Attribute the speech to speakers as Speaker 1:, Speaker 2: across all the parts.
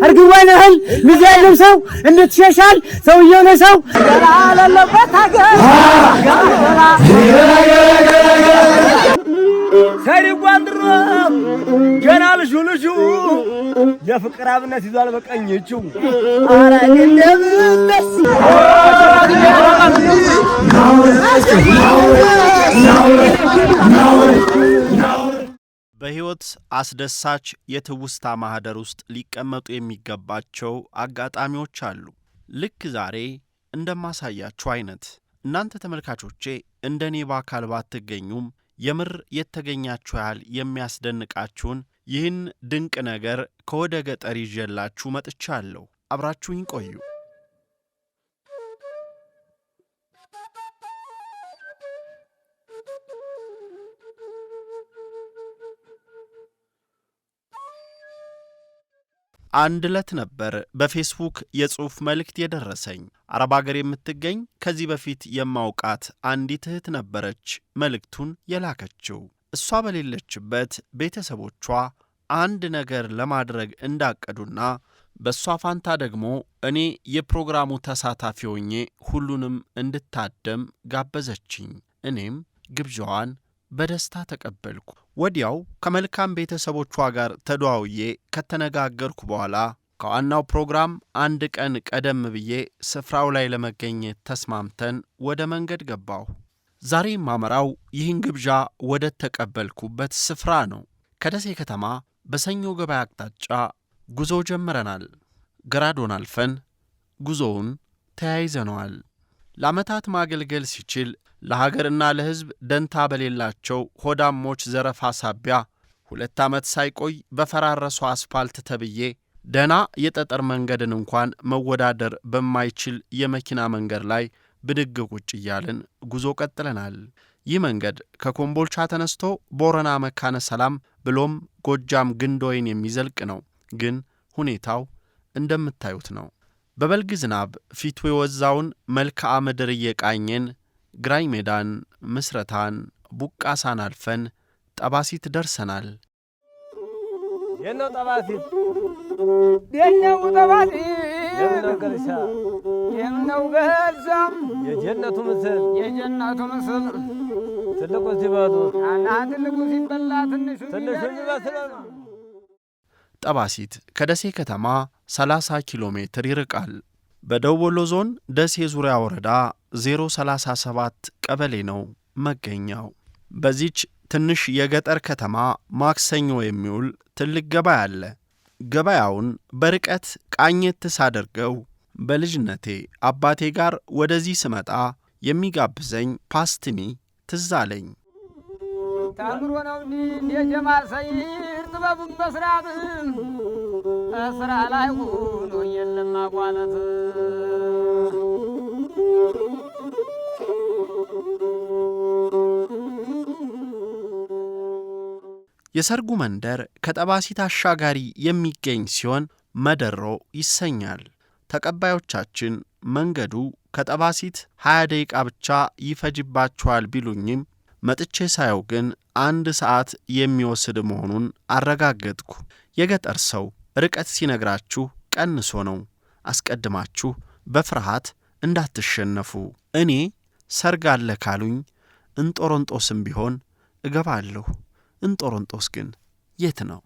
Speaker 1: አርግዋናል ምዛለው ሰው እንድትሸሻል ሰውየው ነው ሰው አላለበት ሀገር ሰሪጓንድሮ ገና ልጁ የፍቅር አብነት ይዟል በቀኝቹ አረ እንደምንስ
Speaker 2: በህይወት አስደሳች የትውስታ ማህደር ውስጥ ሊቀመጡ የሚገባቸው አጋጣሚዎች አሉ። ልክ ዛሬ እንደማሳያችሁ አይነት። እናንተ ተመልካቾቼ እንደኔ በአካል ባትገኙም የምር የተገኛችሁ ያህል የሚያስደንቃችሁን ይህን ድንቅ ነገር ከወደ ገጠር ይዤላችሁ መጥቻለሁ። አብራችሁኝ ቆዩ። አንድ ዕለት ነበር በፌስቡክ የጽሑፍ መልእክት የደረሰኝ። አረብ አገር የምትገኝ ከዚህ በፊት የማውቃት አንዲት እህት ነበረች መልእክቱን የላከችው። እሷ በሌለችበት ቤተሰቦቿ አንድ ነገር ለማድረግ እንዳቀዱና በእሷ ፋንታ ደግሞ እኔ የፕሮግራሙ ተሳታፊ ሆኜ ሁሉንም እንድታደም ጋበዘችኝ። እኔም ግብዣዋን በደስታ ተቀበልኩ። ወዲያው ከመልካም ቤተሰቦቿ ጋር ተደዋውዬ ከተነጋገርኩ በኋላ ከዋናው ፕሮግራም አንድ ቀን ቀደም ብዬ ስፍራው ላይ ለመገኘት ተስማምተን ወደ መንገድ ገባሁ። ዛሬ ማመራው ይህን ግብዣ ወደ ተቀበልኩበት ስፍራ ነው። ከደሴ ከተማ በሰኞ ገበያ አቅጣጫ ጉዞ ጀምረናል። ገራዶን አልፈን ጉዞውን ተያይዘነዋል። ለዓመታት ማገልገል ሲችል ለሀገርና ለሕዝብ ደንታ በሌላቸው ሆዳሞች ዘረፋ ሳቢያ 2 ዓመት ሳይቆይ በፈራረሱ አስፓልት ተብዬ ደና የጠጠር መንገድን እንኳን መወዳደር በማይችል የመኪና መንገድ ላይ ብድግ ቁጭ እያልን ጉዞ ቀጥለናል። ይህ መንገድ ከኮምቦልቻ ተነስቶ ቦረና መካነ ሰላም ብሎም ጎጃም ግንዶይን የሚዘልቅ ነው። ግን ሁኔታው እንደምታዩት ነው። በበልግ ዝናብ ፊቱ የወዛውን መልክዓ ምድር እየቃኘን ግራኝ ሜዳን፣ ምስረታን፣ ቡቃሳን አልፈን ጠባሲት ደርሰናል።
Speaker 1: የነው ጠባሲት የነው ጠባሲት የነው ገርሳ የነው ገርሳ የጀነቱ ምስል ትልቁ ሲባቱ ትልቁ ሲበላ ትንሹ ይመስላል።
Speaker 2: ጠባሲት ከደሴ ከተማ 30 ኪሎ ሜትር ይርቃል። በደቡብ ወሎ ዞን ደሴ ዙሪያ ወረዳ 037 ቀበሌ ነው መገኛው። በዚች ትንሽ የገጠር ከተማ ማክሰኞ የሚውል ትልቅ ገበያ አለ። ገበያውን በርቀት ቃኘት ሳደርገው በልጅነቴ አባቴ ጋር ወደዚህ ስመጣ የሚጋብዘኝ ፓስትኒ ትዝ አለኝ።
Speaker 1: ታምሮ ነው እንዴ ጀማል ሰይር ጥበቡን በስራት ስራ ላይ ሆኖ የለም አቋለት።
Speaker 2: የሰርጉ መንደር ከጠባሲት አሻጋሪ የሚገኝ ሲሆን መደሮ ይሰኛል። ተቀባዮቻችን መንገዱ ከጠባሲት 20 ደቂቃ ብቻ ይፈጅባቸዋል ቢሉኝም መጥቼ ሳየው ግን 1 ሰዓት የሚወስድ መሆኑን አረጋገጥኩ። የገጠር ሰው ርቀት ሲነግራችሁ ቀንሶ ነው። አስቀድማችሁ በፍርሃት እንዳትሸነፉ። እኔ ሰርግ አለ ካሉኝ እንጦሮንጦስም ቢሆን እገባለሁ። እንጦሮንጦስ ግን የት ነው?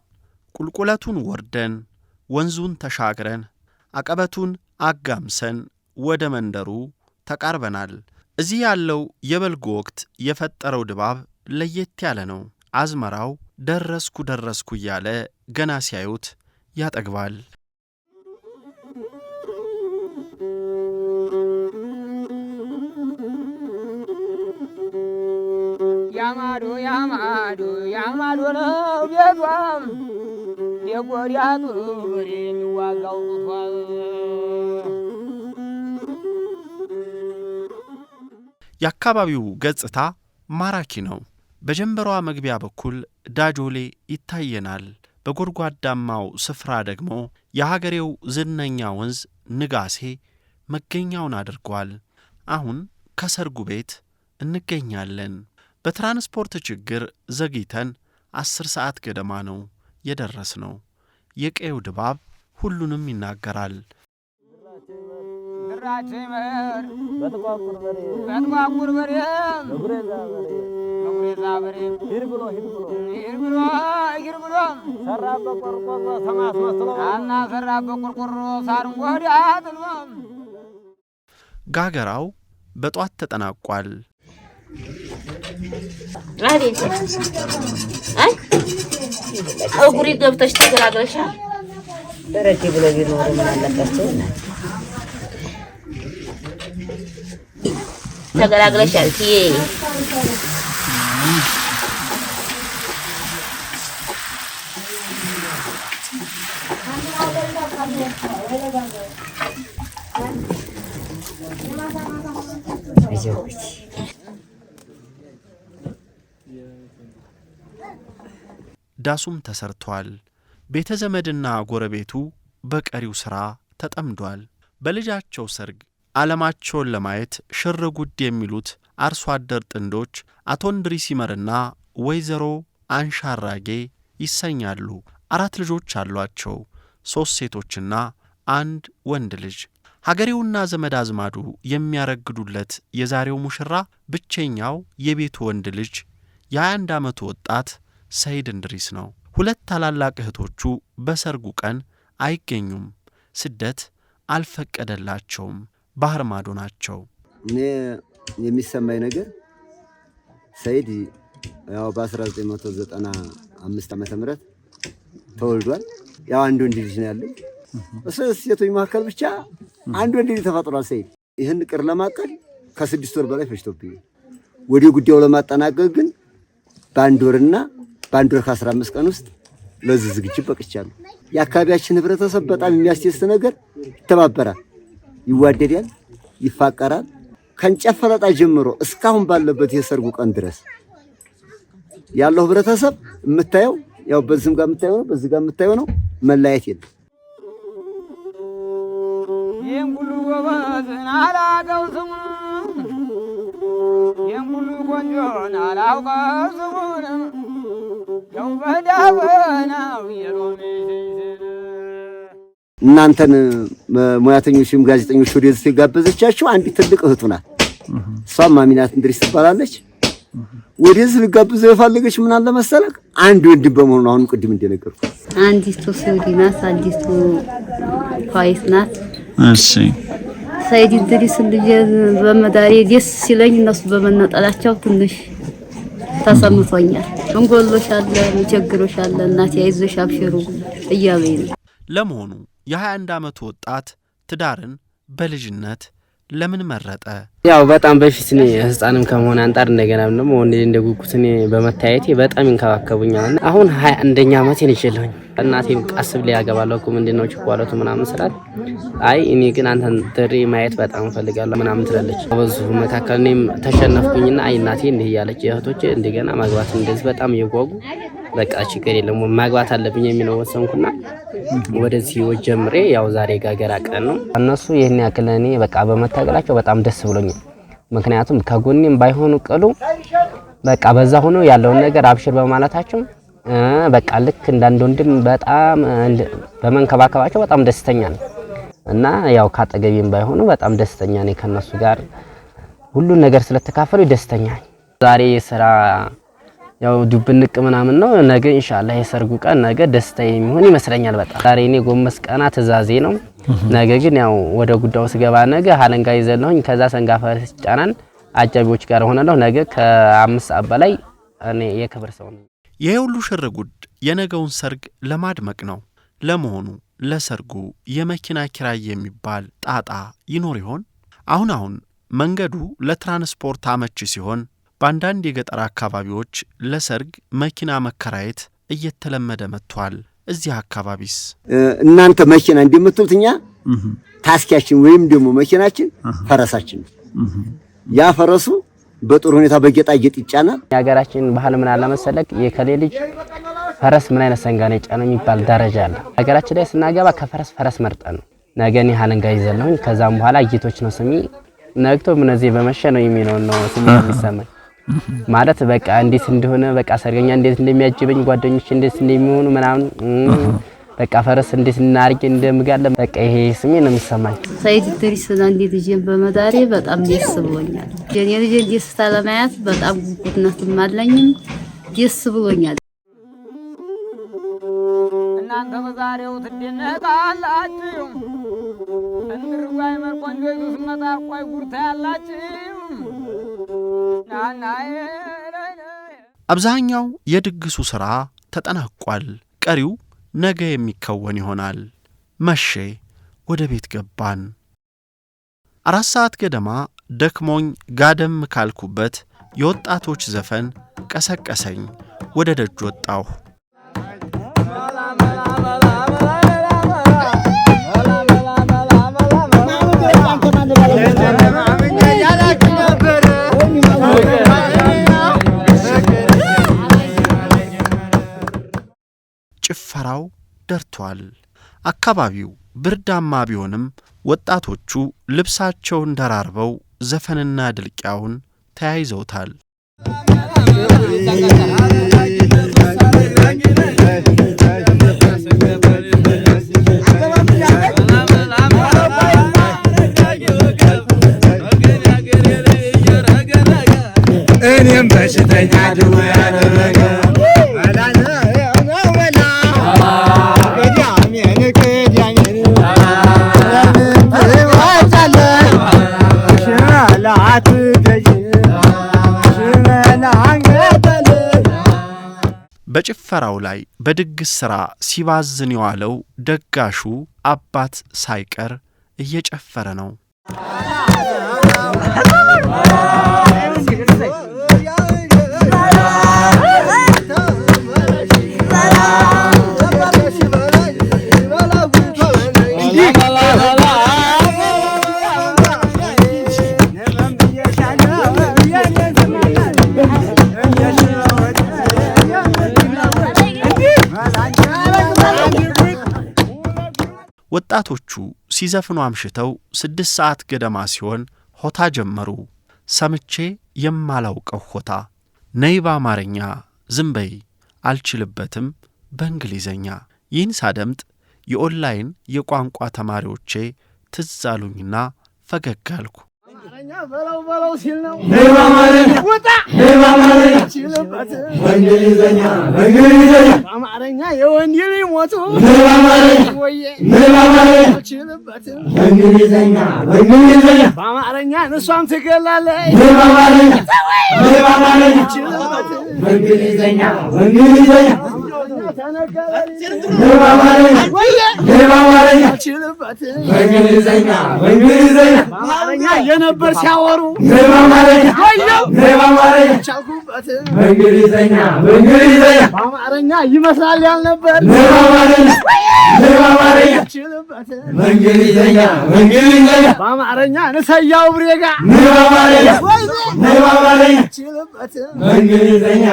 Speaker 2: ቁልቁለቱን ወርደን ወንዙን ተሻግረን አቀበቱን አጋምሰን ወደ መንደሩ ተቃርበናል። እዚህ ያለው የበልጉ ወቅት የፈጠረው ድባብ ለየት ያለ ነው። አዝመራው ደረስኩ እያለ ገና ሲያዩት ያጠግባል።
Speaker 1: ያማዶ ነው ቤቷም የጎሪያቱ የሚዋጋው ጡቷል።
Speaker 2: የአካባቢው ገጽታ ማራኪ ነው። በጀንበሯ መግቢያ በኩል ዳጆሌ ይታየናል። በጎድጓዳማው ስፍራ ደግሞ የሀገሬው ዝነኛ ወንዝ ንጋሴ መገኛውን አድርጓል። አሁን ከሰርጉ ቤት እንገኛለን። በትራንስፖርት ችግር ዘግይተን 10 ሰዓት ገደማ ነው የደረስነው። የቀዩ ድባብ ሁሉንም ይናገራል።
Speaker 1: ራቸመር በጥቋቁር በሬ በጉሬዛ በሬ ሂድ ብሎ ሰራበት ቆርቆሮ ተማስመስሎ አና ሰራበት ቆርቆሮ ሳርን ወዲያ ጥሎ
Speaker 2: ጋገራው በጧት ተጠናቋል።
Speaker 3: አቤት አጉሪ ገብተሽ ተገላግለሻል።
Speaker 4: ደረቴ ብሎ ቢኖር ምን አለባቸው?
Speaker 3: ተገላግለሻል ትዬ
Speaker 2: ዳሱም ተሰርቷል። ቤተ ዘመድና ጎረቤቱ በቀሪው ሥራ ተጠምዷል። በልጃቸው ሰርግ ዓለማቸውን ለማየት ሽር ጉድ የሚሉት አርሶ አደር ጥንዶች አቶ እንድሪስ ይመርና ወይዘሮ አንሻራጌ ይሰኛሉ። 4 ልጆች አሏቸው፣ 3 ሴቶችና 1 ወንድ ልጅ። ሀገሬውና ዘመድ አዝማዱ የሚያረግዱለት የዛሬው ሙሽራ ብቸኛው የቤቱ ወንድ ልጅ የ21 ዓመቱ ወጣት ሰይድ እንድሪስ ነው። 2 ታላላቅ እህቶቹ በሰርጉ ቀን አይገኙም። ስደት አልፈቀደላቸውም። ባህር ማዶ ናቸው።
Speaker 5: እኔ የሚሰማኝ ነገር ሰይድ ያው በ1995 ዓመተ ምህረት ተወልዷል። ያው አንድ ወንድ ልጅ ነው ያለው። ሴቶች መካከል ብቻ አንድ ወንድ ልጅ ተፈጥሯል። ሰይድ ይህን ቅር ለማቀድ ከ6 ወር በላይ ፈጅቶብኝ ወደ ጉዳዩ ለማጠናቀቅ ግን በአንድ ወርና በአንድ ወር ከ15 ቀን ውስጥ ለዚህ ዝግጅት በቅቻለሁ። የአካባቢያችን ህብረተሰብ በጣም የሚያስደስት ነገር ይተባበራል፣ ይዋደዳል፣ ይፋቀራል። ከእንጨት ፈለጣ ጀምሮ እስካሁን ባለበት የሰርጉ ቀን ድረስ ያለው ህብረተሰብ የምታየው ያው በዚህም ጋር የምታየው ነው፣ በዚህ ጋር የምታየው ነው። መለያየት የለም።
Speaker 1: ይህን ሁሉ ጎበዝን አላውቀው ስሙን፣ ይህን ሁሉ ቆንጆን አላውቀው ስሙን፣ ያው በዳበናው የሎሚ
Speaker 5: እናንተን ሙያተኞችም ጋዜጠኞች ወደዚህ የጋበዘቻችሁ አንድ ትልቅ እህቱ ናት። እሷም አሚናት እንድሪስ ትባላለች። ወደዚህ ልጋብዘው የፈለገች ምን አለ መሰለህ አንድ ወንድም በመሆኑ አሁን ቅድም እንደነገርኩ
Speaker 3: አንዲቱ ሱዲ ናት፣ አንዲቱ ፋይስ ናት።
Speaker 2: እሺ
Speaker 3: ሰይድ እንድሪስ ልጅ በመዳሬ ደስ ሲለኝ እነሱ በመነጠላቸው ትንሽ ተሰምቶኛል። እንጎሎሻል፣ ምቸግሮሻል፣ እናቴ አይዞሽ አብሽሩ እያለኝ ነው።
Speaker 2: ለመሆኑ የ21 ዓመቱ ወጣት ትዳርን በልጅነት ለምን መረጠ?
Speaker 4: ያው በጣም በፊት እኔ ህፃንም ከመሆን አንጣር እንደገና ደግሞ ወንድ እንደጉጉት እኔ በመታየቴ በጣም ይንከባከቡኛል። አሁን 21ኛ ዓመቴን ይችላልኝ። እናቴም ቃስብ ላይ ያገባለሁ እኮ ምንድነው ችኳለቱ ምናምን ስራት አይ እኔ ግን አንተን ጥሪ ማየት በጣም ፈልጋለሁ ምናምን ትላለች። በዙ መካከል እኔም ተሸነፍኩኝና አይ እናቴ እንዲህ ያለች እህቶቼ እንደገና ማግባት እንደዚህ በጣም እየጓጉ በቃ ችግር የለም ማግባት አለብኝ የሚለው ወሰንኩና ወደዚህ ወጀምሬ ያው ዛሬ ጋገራ ቀን ነው። እነሱ ይሄን ያክል እኔ በቃ በመታገላቸው በጣም ደስ ብሎኛል። ምክንያቱም ከጎኔም ባይሆኑ ቅሉ በቃ በዛ ሆኖ ያለውን ነገር አብሽር በማለታቸው በቃ ልክ እንዳንድ ወንድም በጣም በመንከባከባቸው በጣም ደስተኛ ነኝ እና ያው ካጠገቤም ባይሆኑ በጣም ደስተኛ ነኝ። ከነሱ ጋር ሁሉ ነገር ስለተካፈሉ ደስተኛ ነኝ። ዛሬ ስራ ያው ዱብንቅ ምናምን ነው። ነገ ኢንሻአላህ የሰርጉ ቀን ነገ ደስታ የሚሆን ይመስለኛል በጣም። ዛሬ እኔ ጎመስ ቀና ትዛዜ ነው። ነገ ግን ያው ወደ ጉዳዩ ስገባ ነገ ሀለንጋ ይዘልሁኝ ከዛ ሰንጋፈር ጫናን አጃቢዎች ጋር ሆነለሁ። ነገ ከ5 ሰዓት በላይ እኔ የክብር ሰው ነኝ።
Speaker 2: ይሄ ሁሉ ሽርጉድ የነገውን ሰርግ ለማድመቅ ነው። ለመሆኑ ለሰርጉ የመኪና ኪራይ የሚባል ጣጣ ይኖር ይሆን? አሁን መንገዱ ለትራንስፖርት አመቺ ሲሆን በአንዳንድ የገጠር አካባቢዎች ለሰርግ መኪና መከራየት እየተለመደ መጥቷል። እዚህ አካባቢስ
Speaker 5: እናንተ መኪና እንደምትሉትኛ ታስኪያችን ወይም ደግሞ መኪናችን ፈረሳችን ነው። ያ ፈረሱ በጥሩ ሁኔታ በጌጣጌጥ ይጫናል።
Speaker 4: የሀገራችን ባህል ምን አለ መሰለክ የከሌ ልጅ ፈረስ ምን አይነት ሰንጋ ነው የጫነው የሚባል ደረጃ አለ። ሀገራችን ላይ ስናገባ ከፈረስ መርጠን ነው። ነገ እኔ ሀለንጋ ይዘልሁኝ ከዛም በኋላ ጌቶች ነው ስሚ ነግቶ ምንዚህ በመሸ ነው የሚለው ነው ስሚ የሚሰማኝ ማለት በቃ እንዴት እንደሆነ በቃ ሰርገኛ እንዴት እንደሚያጅበኝ ጓደኞች እንዴት እንደሚሆኑ ምናምን በቃ ፈረስ እንዴት እናርግ እንደምጋለም በቃ ይሄ ስሜ ነው የሚሰማኝ።
Speaker 3: ሰይድ ድሪስና እንዴት ልጄን በመዳሬ በጣም ደስ ብሎኛል። የኔ ልጄን ደስታ ለማየት በጣም ጉጉትነትም አለኝም ደስ ብሎኛል።
Speaker 1: እናንተ በዛሬው ትደነቃላችሁ እንድርጓይ መርቆንጆ ይስመጣ ቆይ ጉርታ ያላችሁ ናናዬ
Speaker 2: አብዛኛው የድግሱ ሥራ ተጠናቋል። ቀሪው ነገ የሚከወን ይሆናል። መሼ ወደ ቤት ገባን። 4 ሰዓት ገደማ ደክሞኝ ጋደም ካልኩበት የወጣቶች ዘፈን ቀሰቀሰኝ። ወደ ደጅ ወጣሁ። ጭፈራው ደርቷል። አካባቢው ብርዳማ ቢሆንም ወጣቶቹ ልብሳቸውን ደራርበው ዘፈንና ድልቂያውን ተያይዘውታል።
Speaker 6: እኔም በሽተኛ ድው ያደረገ
Speaker 2: በጭፈራው ላይ በድግስ ሥራ ሲባዝን የዋለው ደጋሹ አባት ሳይቀር እየጨፈረ ነው። ወጣቶቹ ሲዘፍኑ አምሽተው 6 ሰዓት ገደማ ሲሆን ሆታ ጀመሩ። ሰምቼ የማላውቀው ሆታ። ነይ በአማርኛ ዝም በይ አልችልበትም በእንግሊዘኛ። ይህን ሳደምጥ የኦንላይን የቋንቋ ተማሪዎቼ ትዝ አሉኝና ፈገግ አልኩ።
Speaker 6: በለው ሲል ነው ውጣ በእንግሊዘኛ በአማርኛ የወንድ ልጅ ሞቱ በእንግሊዘኛ በአማርኛ እሷም ትገላለች በእንግሊዘኛ በአማርኛ የነበር ሲያወሩ በእንግሊዘኛ በአማርኛ ይመስላል ያልነበር በእንግሊዘኛ በአማርኛ ንሰያው ብሬጋ በእንግሊዘኛ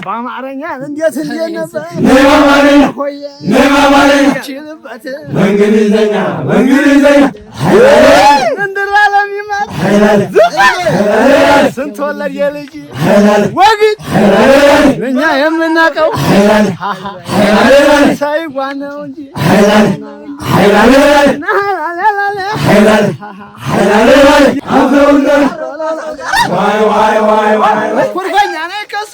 Speaker 6: በአማርኛ እንዴት ነበር በእንግሊዘኛ እንድራለም ይማር ስንት ወለድ የልጅ ወግድ እኛ የምናቀው ሳይጓን ነው እንጂ ኩርፈኛ ነኝ ከሱ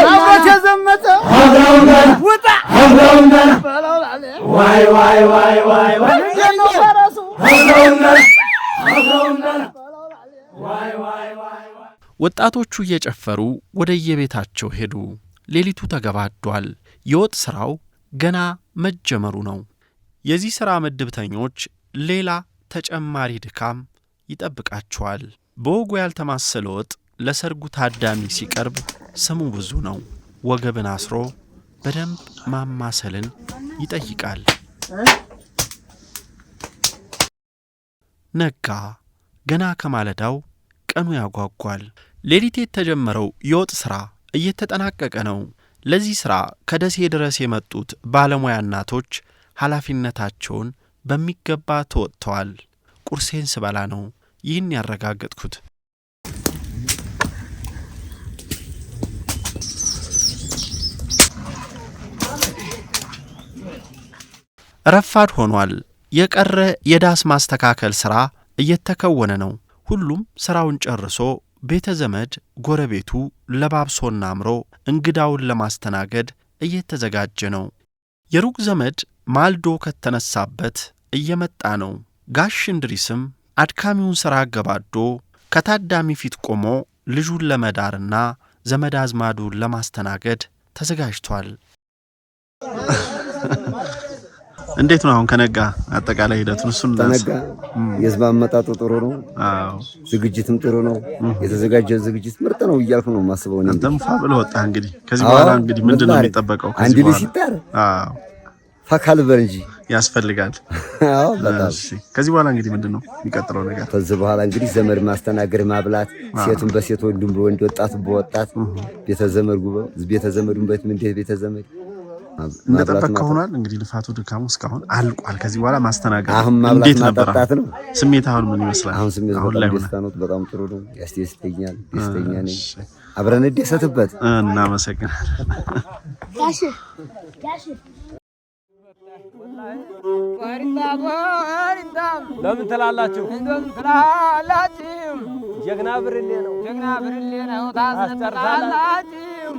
Speaker 6: አብሮት የዘመተ ውጣ ፈረሱ
Speaker 2: ወጣቶቹ እየጨፈሩ ወደየቤታቸው ሄዱ። ሌሊቱ ተገባዷል። የወጥ ሥራው ገና መጀመሩ ነው። የዚህ ሥራ ምድብተኞች ሌላ ተጨማሪ ድካም ይጠብቃቸዋል። በወጉ ያልተማሰለ ወጥ ለሰርጉ ታዳሚ ሲቀርብ ስሙ ብዙ ነው። ወገብን አስሮ በደንብ ማማሰልን ይጠይቃል። ነጋ። ገና ከማለዳው ቀኑ ያጓጓል። ሌሊት የተጀመረው የወጥ ሥራ እየተጠናቀቀ ነው። ለዚህ ሥራ ከደሴ ድረስ የመጡት ባለሙያ እናቶች ኃላፊነታቸውን በሚገባ ተወጥተዋል። ቁርሴን ስበላ ነው ይህን ያረጋገጥኩት። ረፋድ ሆኗል። የቀረ የዳስ ማስተካከል ሥራ እየተከወነ ነው። ሁሉም ሥራውን ጨርሶ ቤተ ዘመድ ጎረቤቱ ለባብሶና አምሮ እንግዳውን ለማስተናገድ እየተዘጋጀ ነው። የሩቅ ዘመድ ማልዶ ከተነሳበት እየመጣ ነው። ጋሽ እንድሪስም አድካሚውን ሥራ አገባዶ ከታዳሚ ፊት ቆሞ ልጁን ለመዳርና ዘመድ አዝማዱን ለማስተናገድ ተዘጋጅቷል። እንዴት ነው አሁን ከነጋ አጠቃላይ ሂደቱን? እሱን
Speaker 5: ተነጋ የህዝብ አመጣጡ ጥሩ ነው።
Speaker 2: አዎ
Speaker 5: ዝግጅትም ጥሩ ነው። የተዘጋጀ ዝግጅት ምርጥ ነው እያልኩ ነው ማስበው።
Speaker 2: አንተም ፋብል ወጣ። እንግዲህ ከዚህ በኋላ እንግዲህ ምንድነው የሚጠበቀው?
Speaker 5: አንድ ልጅ ሲታር ፈካል በእንጂ ያስፈልጋል። አዎ በጣም እሺ። ከዚህ በኋላ እንግዲህ ምንድነው የሚቀጥለው ነገር? ከዚህ በኋላ እንግዲህ ዘመድ ማስተናገድ፣ ማብላት፣ ሴቱን በሴት ወንዱን በወንድ ወጣት በወጣት ቤተ ዘመዱን ቤተ ዘመድ እንደጠበቀው ሆኗል። እንግዲህ ልፋቱ ድካሙ እስካሁን አልቋል። ከዚህ በኋላ ማስተናገድ እንዴት ነበር? ስሜት አሁን ምን ይመስላል? አሁን ስሜት በጣም ደስታ ነው። በጣም ጥሩ ነው። ያስደስተኛል። ደስተኛ ነኝ። አብረን እንደሰትበት እናመሰግናለን። ጋሽ
Speaker 1: ለምን ትላላችሁ? ጀግና ብርሌ ነው ታስጠራላችሁ።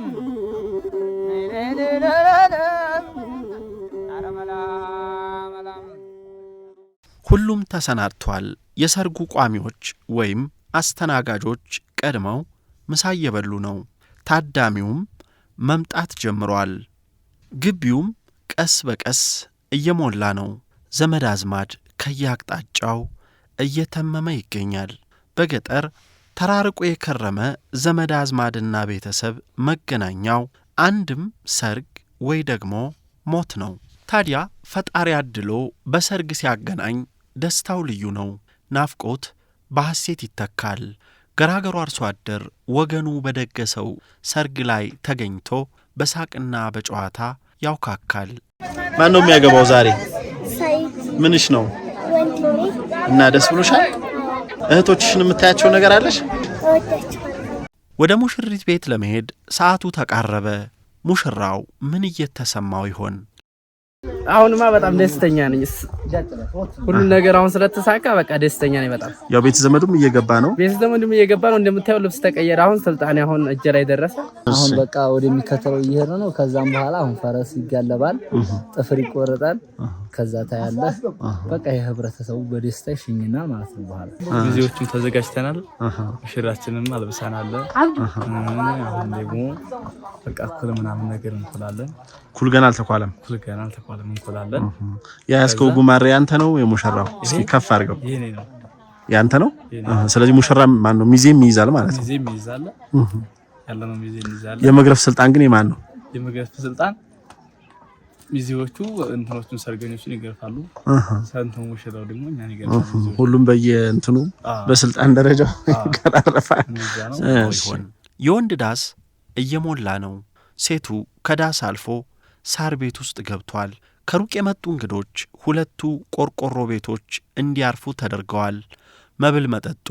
Speaker 2: ሁሉም ተሰናድቷል። የሰርጉ ቋሚዎች ወይም አስተናጋጆች ቀድመው ምሳ እየበሉ ነው። ታዳሚውም መምጣት ጀምሯል። ግቢውም ቀስ በቀስ እየሞላ ነው። ዘመድ አዝማድ ከየአቅጣጫው እየተመመ ይገኛል። በገጠር ተራርቆ የከረመ ዘመድ አዝማድና ቤተሰብ መገናኛው አንድም ሰርግ ወይ ደግሞ ሞት ነው። ታዲያ ፈጣሪ አድሎ በሰርግ ሲያገናኝ ደስታው ልዩ ነው። ናፍቆት በሐሴት ይተካል። ገራገሩ አርሶ አደር ወገኑ በደገሰው ሰርግ ላይ ተገኝቶ በሳቅና በጨዋታ ያውካካል።
Speaker 7: ማን ነው የሚያገባው ዛሬ?
Speaker 2: ምንሽ ነው?
Speaker 7: ወንድሜ።
Speaker 2: እና ደስ ብሎሻል? እህቶችሽን የምታያቸው ነገር አለሽ? ወደ ሙሽሪት ቤት ለመሄድ ሰዓቱ ተቃረበ። ሙሽራው ምን እየተሰማው ይሆን?
Speaker 4: አሁንማ በጣም ደስተኛ ነኝ። ሁሉ ነገር አሁን ስለተሳካ በቃ ደስተኛ ነኝ በጣም።
Speaker 2: ያው ቤተ ዘመዱም እየገባ ነው።
Speaker 4: እንደምታየው ልብስ ተቀየረ። አሁን ስልጣኔ አሁን እጄ ላይ ደረሰ።
Speaker 8: አሁን በቃ ወደሚከተለው እየሄደ ነው። ከዛም በኋላ አሁን ፈረስ ይጋለባል፣ ጥፍር ይቆረጣል። ከዛ ታያለህ በቃ የህብረተሰቡ በደስታ ይሽኝና ማለት ነው። በኋላ
Speaker 9: ጊዜዎቹን ተዘጋጅተናል። ሙሽራችንንም አልብሰናል። አሁን ደግሞ በቃ ኩል ምናምን ነገር እንኩላለን።
Speaker 2: ኩል ገና አልተኳለም እንኩላለን። ያስከው ጉማሬ ያንተ ነው የሙሽራው? እስኪ ከፍ አድርገው።
Speaker 9: የኔ ነው።
Speaker 2: ያንተ ነው? ስለዚህ ሙሽራ ማን ነው? ሚዜም ይይዛል ማለት ነው።
Speaker 9: ሚዜም ይይዛል ያለነው ሚዜም ይይዛል።
Speaker 2: የመግረፍ ስልጣን ግን የማን ነው?
Speaker 9: የመግረፍ ስልጣን ሚዜዎቹ እንትኖቹን ሰርገኞቹን ይገርፋሉ። ሰንቱ ሙሽራው ደግሞ እኛን ይገርፋሉ።
Speaker 2: ሁሉም በየእንትኑ በስልጣን ደረጃው ይቀራረፋል። የወንድ ዳስ እየሞላ ነው። ሴቱ ከዳስ አልፎ ሳር ቤት ውስጥ ገብቷል። ከሩቅ የመጡ እንግዶች ሁለቱ ቆርቆሮ ቤቶች እንዲያርፉ ተደርገዋል። መብል መጠጡ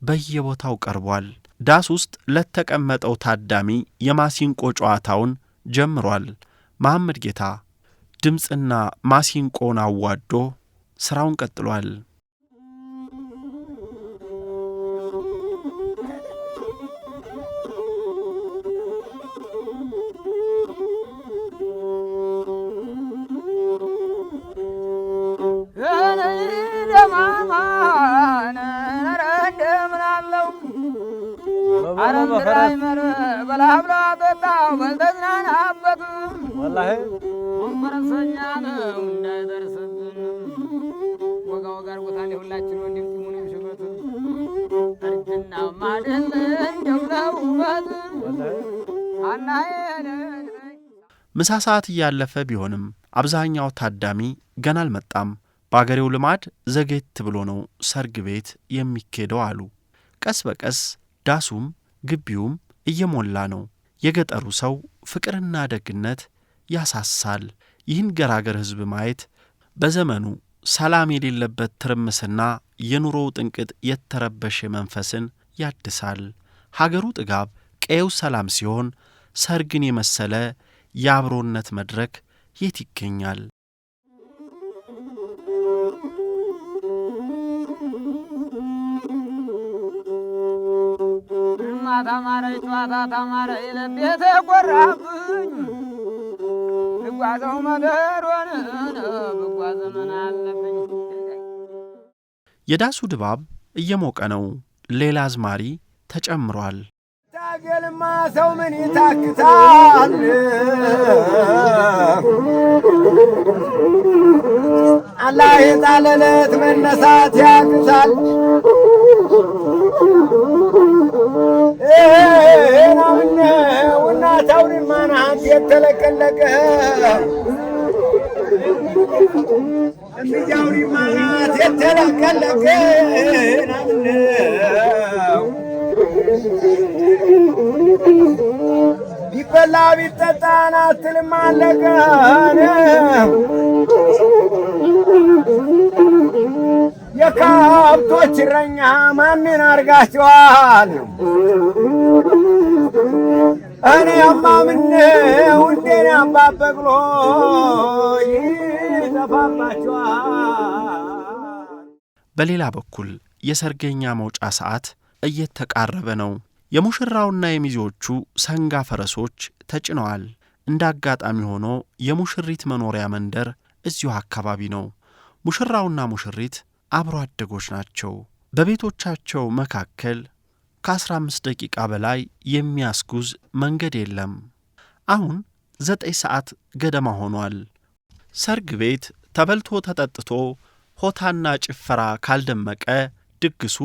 Speaker 2: በየቦታው ቀርቧል። ዳስ ውስጥ ለተቀመጠው ታዳሚ የማሲንቆ ጨዋታውን ጀምሯል። መሐመድ ጌታ ድምፅና ማሲንቆን አዋዶ ሥራውን ቀጥሏል። ምሳ ሰዓት እያለፈ ቢሆንም አብዛኛው ታዳሚ ገና አልመጣም። በአገሬው ልማድ ዘጌት ብሎ ነው ሰርግ ቤት የሚኬደው አሉ። ቀስ በቀስ ዳሱም ግቢውም እየሞላ ነው። የገጠሩ ሰው ፍቅርና ደግነት ያሳሳል። ይህን ገራገር ሕዝብ ማየት በዘመኑ ሰላም የሌለበት ትርምስና የኑሮው ጥንቅጥ የተረበሸ መንፈስን ያድሳል። ሀገሩ ጥጋብ ቀየው ሰላም ሲሆን ሰርግን የመሰለ የአብሮነት መድረክ የት ይገኛል?
Speaker 1: ተማረ ጨዋታ ተማረ ለቤተ ቆራብኝ ልጓዘው መደሮን ልጓዘ ምን አለብኝ።
Speaker 2: የዳሱ ድባብ እየሞቀ ነው። ሌላ አዝማሪ ተጨምሯል።
Speaker 6: ታገልማ ሰው ምን ይታክታል? አላህ የጣለለት መነሳት ያቅታል። እናታውን ማናት የተለቀለቀ እንጃውሪ ማናት የተለቀለቀ ቢበላ ቢጠጣ ናትልም አለቀን የከብቶች እረኛ ማንን አርጋቸዋል? እኔ አማምነው እንደኔ አባበቅሎ ይጠፋባቸዋል።
Speaker 2: በሌላ በኩል የሰርገኛ መውጫ ሰዓት እየተቃረበ ነው። የሙሽራውና የሚዜዎቹ ሰንጋ ፈረሶች ተጭነዋል። እንደ አጋጣሚ ሆኖ የሙሽሪት መኖሪያ መንደር እዚሁ አካባቢ ነው። ሙሽራውና ሙሽሪት አብሮ አደጎች ናቸው። በቤቶቻቸው መካከል ከ15 ደቂቃ በላይ የሚያስጉዝ መንገድ የለም። አሁን 9 ሰዓት ገደማ ሆኗል። ሰርግ ቤት ተበልቶ ተጠጥቶ ሆታና ጭፈራ ካልደመቀ ድግሱ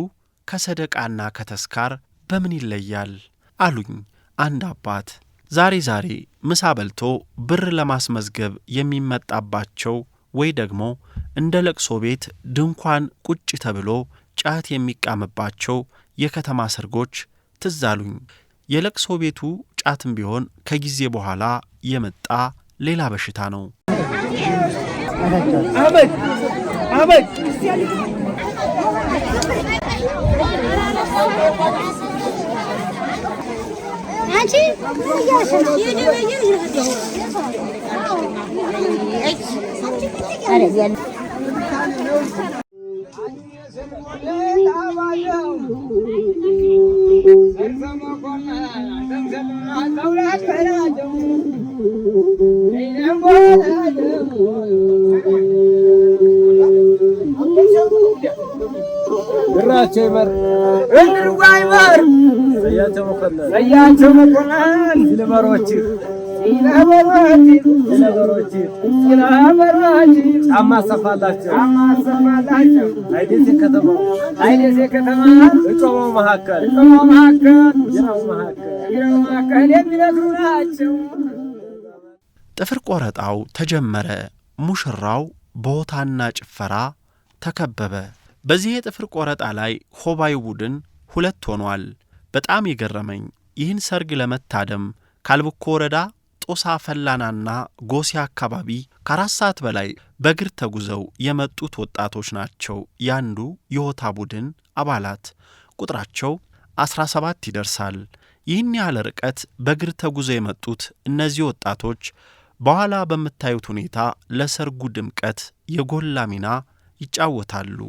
Speaker 2: ከሰደቃና ከተስካር በምን ይለያል አሉኝ አንድ አባት። ዛሬ ምሳ በልቶ ብር ለማስመዝገብ የሚመጣባቸው ወይ ደግሞ እንደ ለቅሶ ቤት ድንኳን ቁጭ ተብሎ ጫት የሚቃምባቸው የከተማ ሰርጎች ትዝ አሉኝ። የለቅሶ ቤቱ ጫትም ቢሆን ከጊዜ በኋላ የመጣ ሌላ በሽታ ነው። አበድ አንቺ
Speaker 6: ግራቸው ይመር እንድርጓይ መር ሰያቸው መኮንን ለበሮች ጫማ ሰፋላቸው አይደሴ ከተማ እጮመው መካከል የሚነግሩ ናቸው።
Speaker 2: ጥፍር ቆረጣው ተጀመረ። ሙሽራው በሆታና ጭፈራ ተከበበ። በዚህ የጥፍር ቆረጣ ላይ ሆባይ ቡድን 2 ሆኗል። በጣም የገረመኝ ይህን ሰርግ ለመታደም ካልብኮ ወረዳ ጦሳ ፈላናና ጎሲ አካባቢ ከ4 ሰዓት በላይ በእግር ተጉዘው የመጡት ወጣቶች ናቸው። ያንዱ የሆታ ቡድን አባላት ቁጥራቸው 17 ይደርሳል። ይህን ያህል ርቀት በእግር ተጉዘው የመጡት እነዚህ ወጣቶች በኋላ በምታዩት ሁኔታ ለሰርጉ ድምቀት የጎላ ሚና ይጫወታሉ።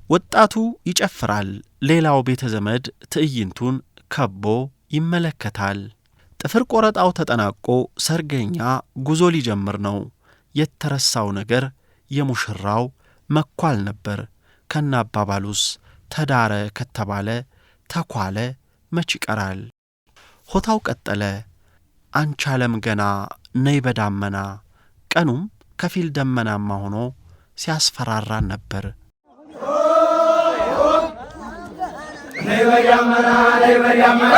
Speaker 2: ወጣቱ ይጨፍራል፣ ሌላው ቤተ ዘመድ ትዕይንቱን ከቦ ይመለከታል። ጥፍር ቆረጣው ተጠናቆ ሰርገኛ ጉዞ ሊጀምር ነው። የተረሳው ነገር የሙሽራው መኳል ነበር። ከናባባሉስ ተዳረ ከተባለ ተኳለ መች ይቀራል? ሆታው ቀጠለ። አንቺ ዓለም ገና ነይ በዳመና። ቀኑም ከፊል ደመናማ ሆኖ ሲያስፈራራን ነበር። ነይ በዳመና ነይ በዳመና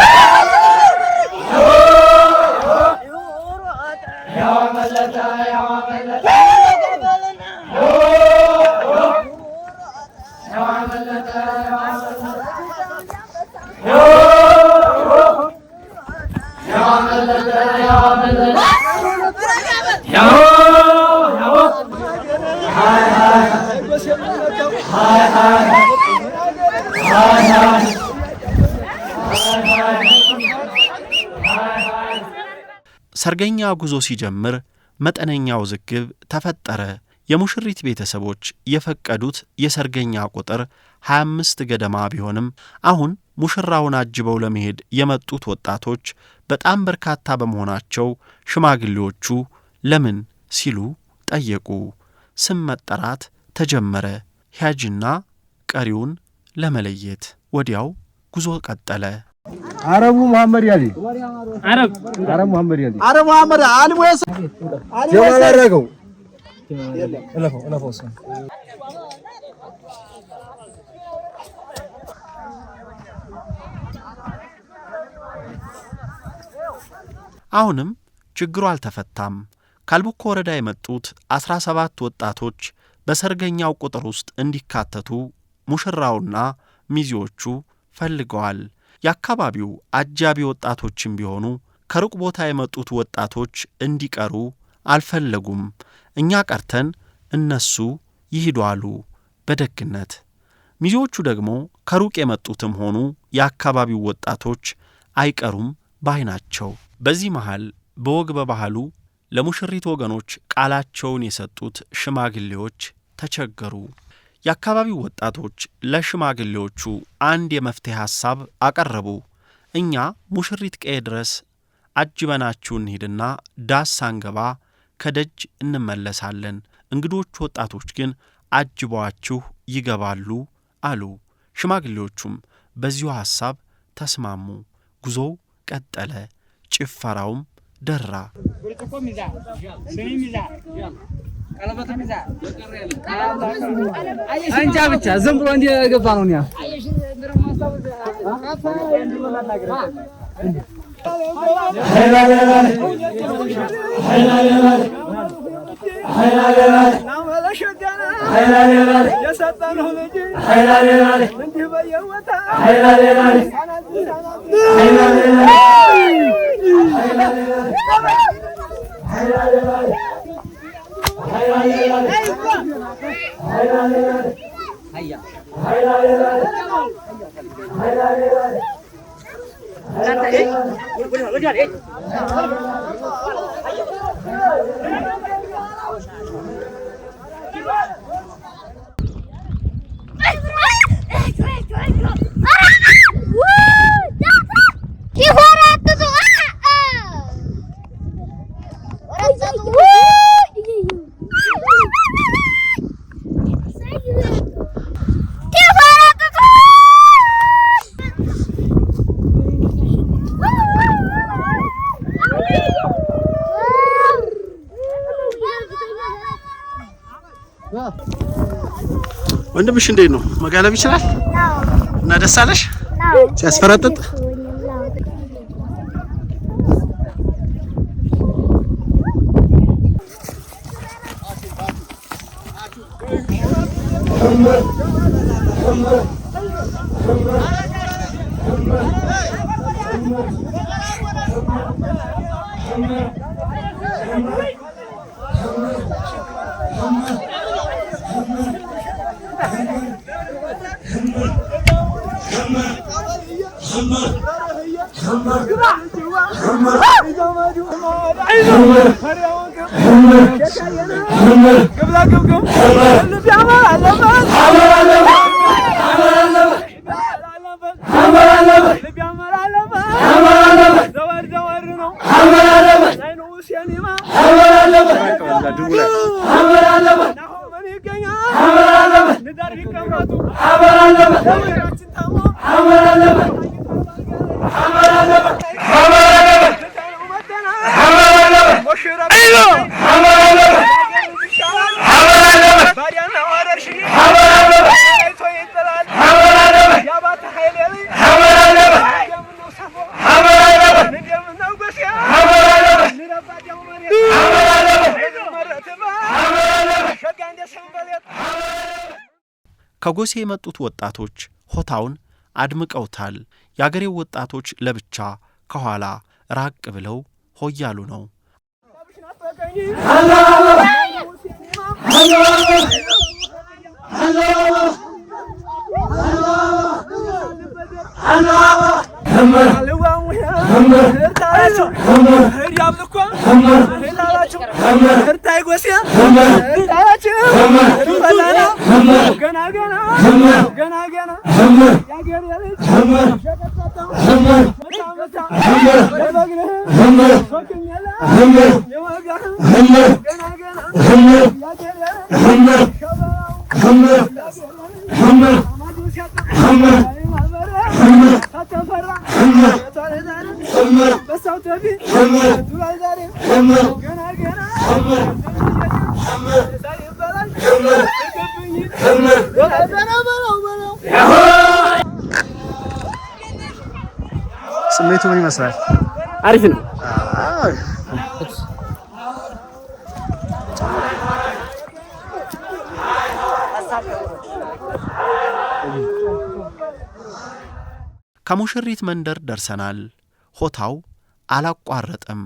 Speaker 2: ያመለጠ ያመለጠ ሰርገኛ ጉዞ ሲጀምር መጠነኛ ውዝግብ ተፈጠረ። የሙሽሪት ቤተሰቦች የፈቀዱት የሰርገኛ ቁጥር 25 ገደማ ቢሆንም አሁን ሙሽራውን አጅበው ለመሄድ የመጡት ወጣቶች በጣም በርካታ በመሆናቸው ሽማግሌዎቹ ለምን ሲሉ ጠየቁ። ስም መጠራት ተጀመረ። ሂያጅና ቀሪውን ለመለየት ወዲያው ጉዞ ቀጠለ።
Speaker 6: አረቡ መሐመድ ያሊ አረብ መሐመድ ያሊ አረብ መሐመድ አልሙ ያሰ ያላረገው እለፈው
Speaker 2: አሁንም ችግሩ አልተፈታም። ካልቡኮ ወረዳ የመጡት 17 ወጣቶች በሰርገኛው ቁጥር ውስጥ እንዲካተቱ ሙሽራውና ሚዜዎቹ ፈልገዋል። የአካባቢው አጃቢ ወጣቶችም ቢሆኑ ከሩቅ ቦታ የመጡት ወጣቶች እንዲቀሩ አልፈለጉም። እኛ ቀርተን እነሱ ይሂዱ አሉ በደግነት። ሚዜዎቹ ደግሞ ከሩቅ የመጡትም ሆኑ የአካባቢው ወጣቶች አይቀሩም ባይ ናቸው። በዚህ መሃል በወግ በባህሉ ለሙሽሪት ወገኖች ቃላቸውን የሰጡት ሽማግሌዎች ተቸገሩ። የአካባቢው ወጣቶች ለሽማግሌዎቹ አንድ የመፍትሄ ሐሳብ አቀረቡ። እኛ ሙሽሪት ቀዬ ድረስ አጅበናችሁ እንሂድና ዳስ ሳንገባ ከደጅ እንመለሳለን፣ እንግዶቹ ወጣቶች ግን አጅበዋችሁ ይገባሉ አሉ። ሽማግሌዎቹም በዚሁ ሐሳብ ተስማሙ። ጉዞው ቀጠለ፣ ጭፈራውም ደራ።
Speaker 8: አንጃ ብቻ ዝም ብሎ እንደገባ ነው። ኛ
Speaker 10: What?
Speaker 7: ወንድምሽ እንዴት ነው? መጋለብ ይችላል? እና ደስ አለሽ? ሲያስፈረጥጥ ከጎሴ የመጡት ወጣቶች ሆታውን አድምቀውታል። የአገሬው ወጣቶች ለብቻ ከኋላ ራቅ ብለው ሆያሉ ነው። ስሜቱ ምን ይመስላል?
Speaker 4: አሪፍ ነው።
Speaker 2: ከሙሽሪት መንደር ደርሰናል። ሆታው አላቋረጠም።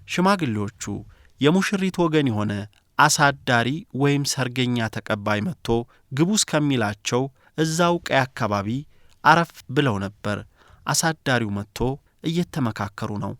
Speaker 2: ሽማግሌዎቹ የሙሽሪት ወገን የሆነ አሳዳሪ ወይም ሰርገኛ ተቀባይ መጥቶ ግቡ እስከሚላቸው እዛው ቀይ አካባቢ አረፍ ብለው ነበር። አሳዳሪው መጥቶ እየተመካከሩ ነው።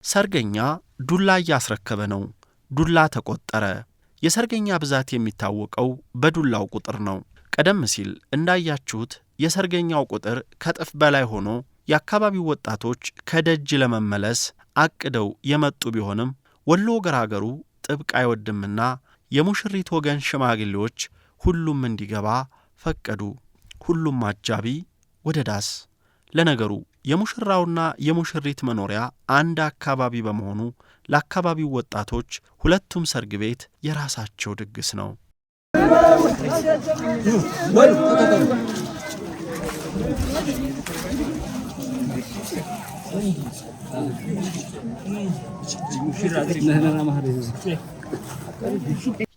Speaker 2: ሰርገኛ ዱላ እያስረከበ ነው። ዱላ ተቆጠረ። የሰርገኛ ብዛት የሚታወቀው በዱላው ቁጥር ነው። ቀደም ሲል እንዳያችሁት የሰርገኛው ቁጥር ከጥፍ በላይ ሆኖ የአካባቢው ወጣቶች ከደጅ ለመመለስ አቅደው የመጡ ቢሆንም ወሎ ገራገሩ ጥብቅ አይወድምና የሙሽሪት ወገን ሽማግሌዎች ሁሉም እንዲገባ ፈቀዱ። ሁሉም አጃቢ ወደ ዳስ። ለነገሩ የሙሽራውና የሙሽሪት መኖሪያ አንድ አካባቢ በመሆኑ ለአካባቢው ወጣቶች ሁለቱም ሰርግ ቤት የራሳቸው ድግስ ነው።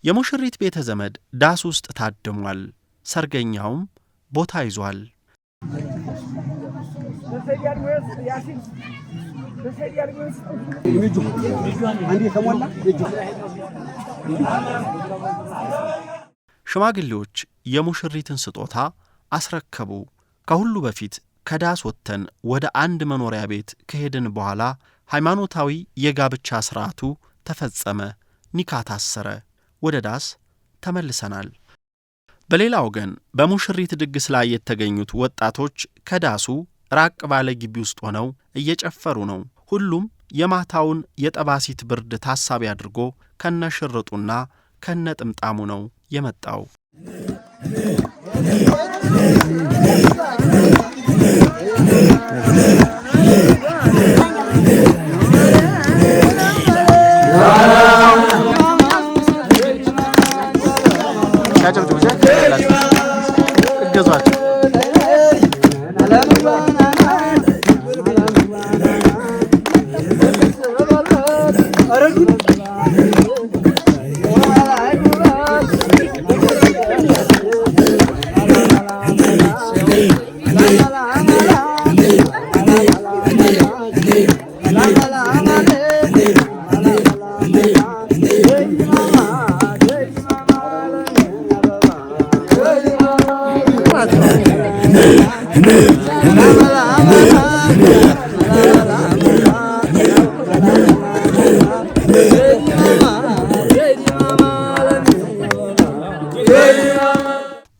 Speaker 2: የሙሽሪት ቤተ ዘመድ ዳስ ውስጥ ታድሟል። ሰርገኛውም ቦታ ይዟል። ሽማግሌዎች የሙሽሪትን ስጦታ አስረከቡ። ከሁሉ በፊት ከዳስ ወጥተን ወደ አንድ መኖሪያ ቤት ከሄድን በኋላ ሃይማኖታዊ የጋብቻ ሥርዓቱ ተፈጸመ። ኒካ ታሰረ። ወደ ዳስ ተመልሰናል። በሌላ ወገን በሙሽሪት ድግስ ላይ የተገኙት ወጣቶች ከዳሱ ራቅ ባለ ግቢ ውስጥ ሆነው እየጨፈሩ ነው። ሁሉም የማታውን የጠባሲት ብርድ ታሳቢ አድርጎ ከነሽርጡና ከነጥምጣሙ ነው የመጣው።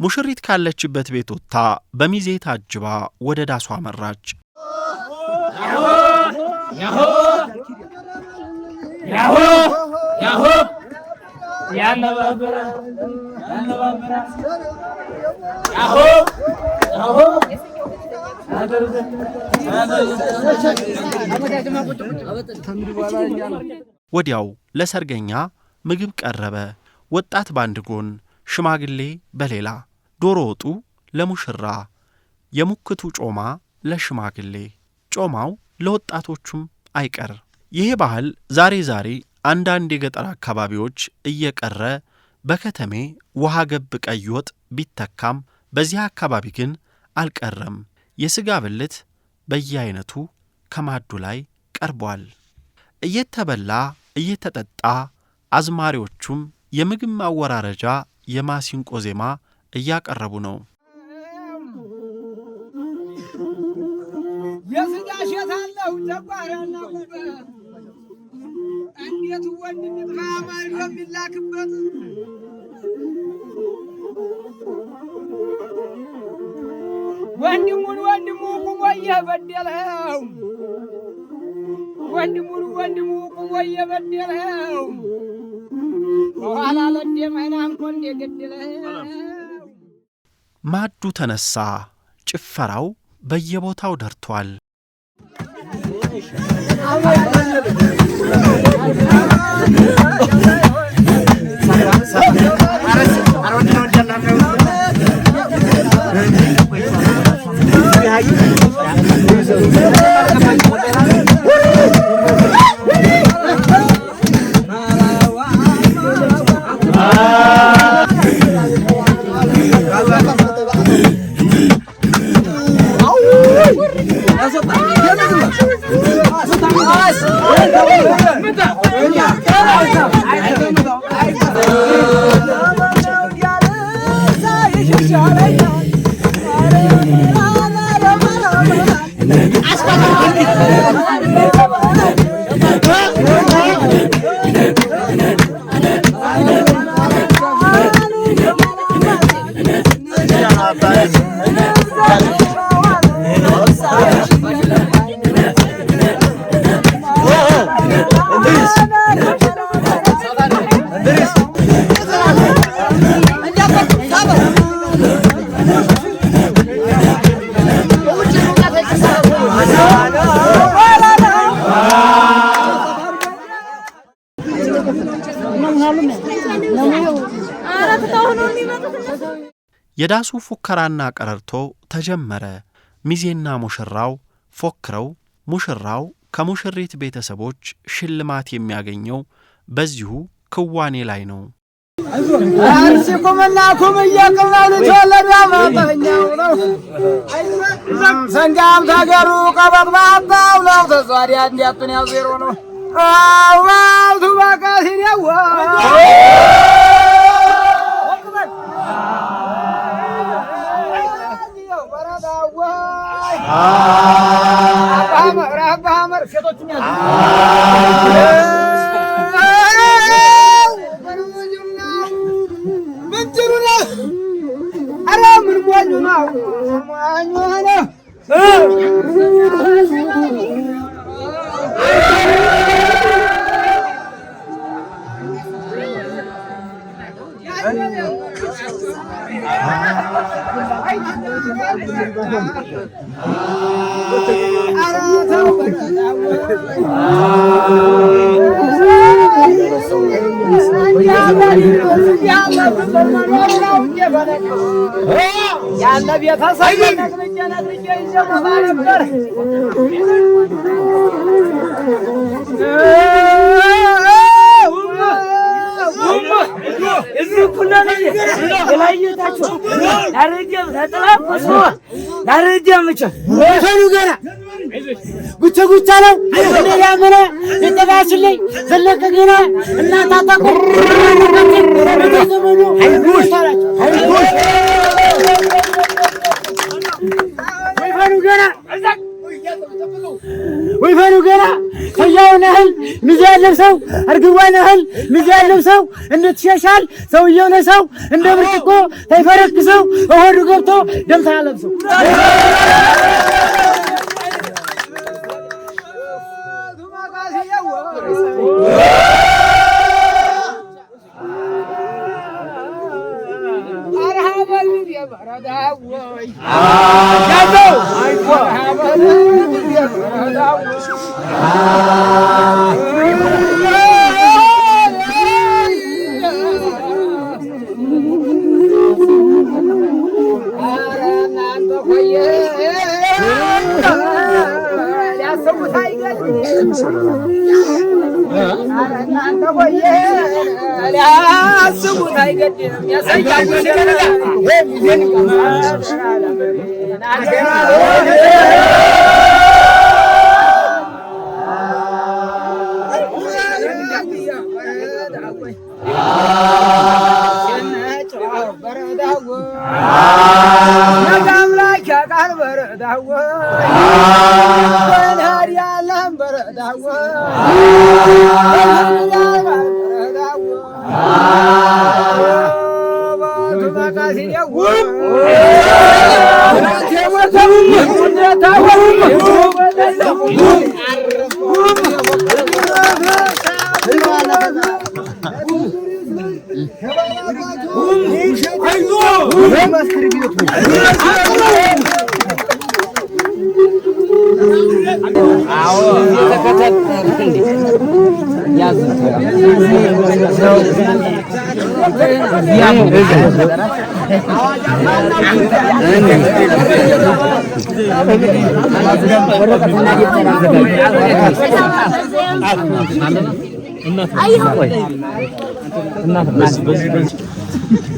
Speaker 2: ሙሽሪት ካለችበት ቤት ወጥታ በሚዜ ታጅባ ወደ ዳሷ መራች። ወዲያው ለሰርገኛ ምግብ ቀረበ። ወጣት ባንድ ጎን፣ ሽማግሌ በሌላ። ዶሮ ወጡ ለሙሽራ፣ የሙክቱ ጮማ ለሽማግሌ፣ ጮማው ለወጣቶቹም አይቀር። ይሄ ባህል ዛሬ አንዳንድ የገጠር አካባቢዎች እየቀረ በከተሜ ውሃ ገብ ቀይ ወጥ ቢተካም በዚህ አካባቢ ግን አልቀረም። የሥጋ ብልት በየአይነቱ ከማዱ ላይ ቀርቧል። እየተበላ እየተጠጣ አዝማሪዎቹም የምግብ ማወራረጃ የማሲንቆ ዜማ እያቀረቡ ነው።
Speaker 1: የሥጋ ሸታለው ጨጓራና ጉበት እንዴት ወንድ ድራማን የሚላክበት ወንድሙን ቁሞ እየበደለው ወንድሙ ቁሞ እየበደለው በኋላ ለደመና እንኳ እንደገደለው።
Speaker 2: ማዱ ተነሳ። ጭፈራው በየቦታው ደርቷል። የዳሱ ፉከራና ቀረርቶ ተጀመረ። ሚዜና ሙሽራው ፎክረው ሙሽራው ከሙሽሪት ቤተሰቦች ሽልማት የሚያገኘው በዚሁ ክዋኔ ላይ ነው።
Speaker 1: አርሲኩምና ኩምየቅናሉ ተወለዳ ማጠኛው ነው ሰንጋም ታገሩ ቀበጥባጣው ነው ተዟዲያ እንዲያቱን ያዜሮ ነው አው ቱባቃ ሲያው አባመር ሴቶችን ያዙ ያለ ቤተሰብ ነግረጀ ይዘማ ነበር እዝኩና ነኝ ለላይታችሁ አረጀም ተጥላቆስ አረጀምች ወሰኑ ገና ጉቻ ነው እንደያመነ የተባስልኝ ዘለቀ ገና እናታ ታቆ ተዘመኑ ወይፈኑ ገና ሰያው ነህል ሚዜ ያለብሰው አርግዋ ነህል ሚዜ ያለብሰው እንድትሸሻል ሰውየው ነሰው እንደ ብርጭቆ ተይፈረክሰው በሆዱ ገብቶ ደምታ ያለብሰው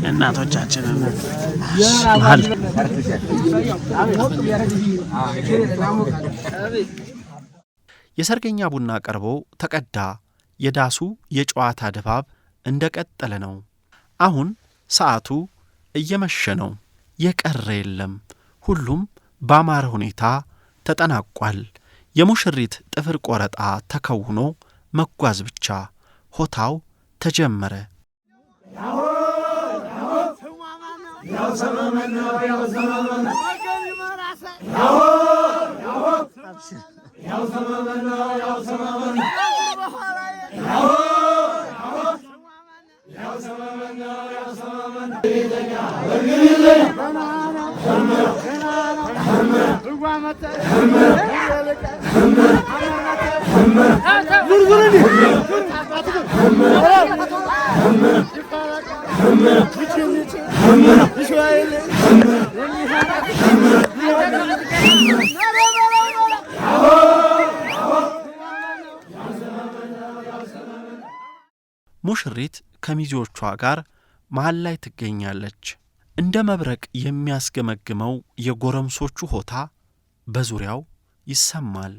Speaker 2: እናቶቻችንን የሰርገኛ ቡና ቀርቦ ተቀዳ። የዳሱ የጨዋታ ድባብ እንደቀጠለ ነው። አሁን ሰዓቱ እየመሸ ነው። የቀረ የለም። ሁሉም ባማረ ሁኔታ ተጠናቋል። የሙሽሪት ጥፍር ቆረጣ ተከውኖ መጓዝ ብቻ። ሆታው ተጀመረ።
Speaker 1: زرزرني
Speaker 2: ሙሽሪት ከሚዜዎቿ ጋር መሃል ላይ ትገኛለች። እንደ መብረቅ የሚያስገመግመው የጎረምሶቹ ሆታ በዙሪያው ይሰማል።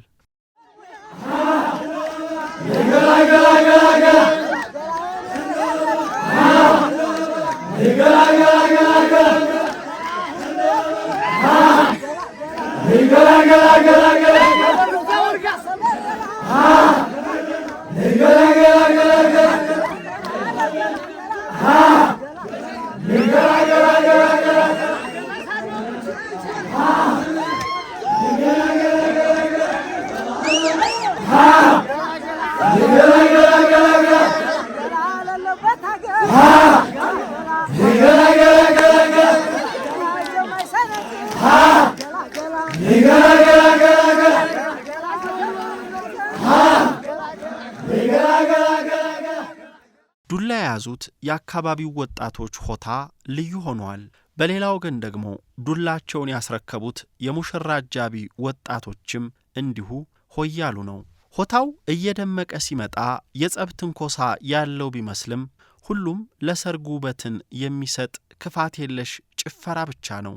Speaker 2: ዱላ የያዙት የአካባቢው ወጣቶች ሆታ ልዩ ሆኗል። በሌላ ወገን ደግሞ ዱላቸውን ያስረከቡት የሙሽራ አጃቢ ወጣቶችም እንዲሁ ሆያሉ ነው። ሆታው እየደመቀ ሲመጣ የጸብ ትንኮሳ ያለው ቢመስልም ሁሉም ለሰርጉ ውበትን የሚሰጥ ክፋት የለሽ ጭፈራ ብቻ ነው።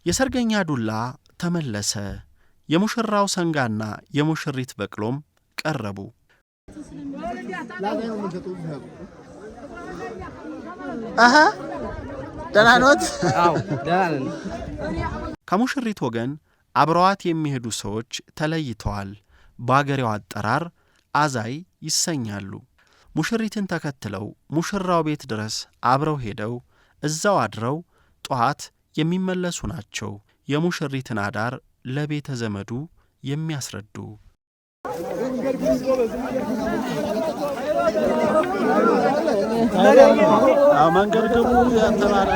Speaker 2: የሰርገኛ ዱላ ተመለሰ። የሙሽራው ሰንጋና የሙሽሪት በቅሎም ቀረቡ።
Speaker 7: ደህና ኖት?
Speaker 4: አዎ ደህና ነን።
Speaker 2: ከሙሽሪት ወገን አብረዋት የሚሄዱ ሰዎች ተለይተዋል። በአገሬው አጠራር አዛይ ይሰኛሉ። ሙሽሪትን ተከትለው ሙሽራው ቤት ድረስ አብረው ሄደው እዛው አድረው ጧት የሚመለሱ ናቸው። የሙሽሪትን አዳር ለቤተ ዘመዱ የሚያስረዱ
Speaker 7: መንገድ ግቡ ያተባለ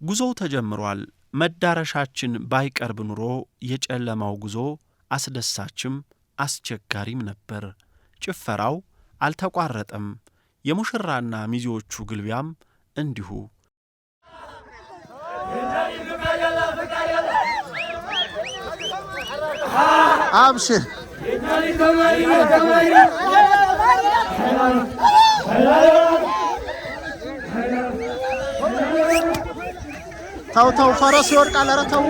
Speaker 2: ጉዞው ተጀምሯል። መዳረሻችን ባይቀርብ ኑሮ የጨለማው ጉዞ አስደሳችም አስቸጋሪም ነበር። ጭፈራው አልተቋረጠም። የሙሽራና ሚዜዎቹ ግልቢያም እንዲሁ።
Speaker 7: አብሽር ተው ፈረስ ይወድቃል። ኧረ ተው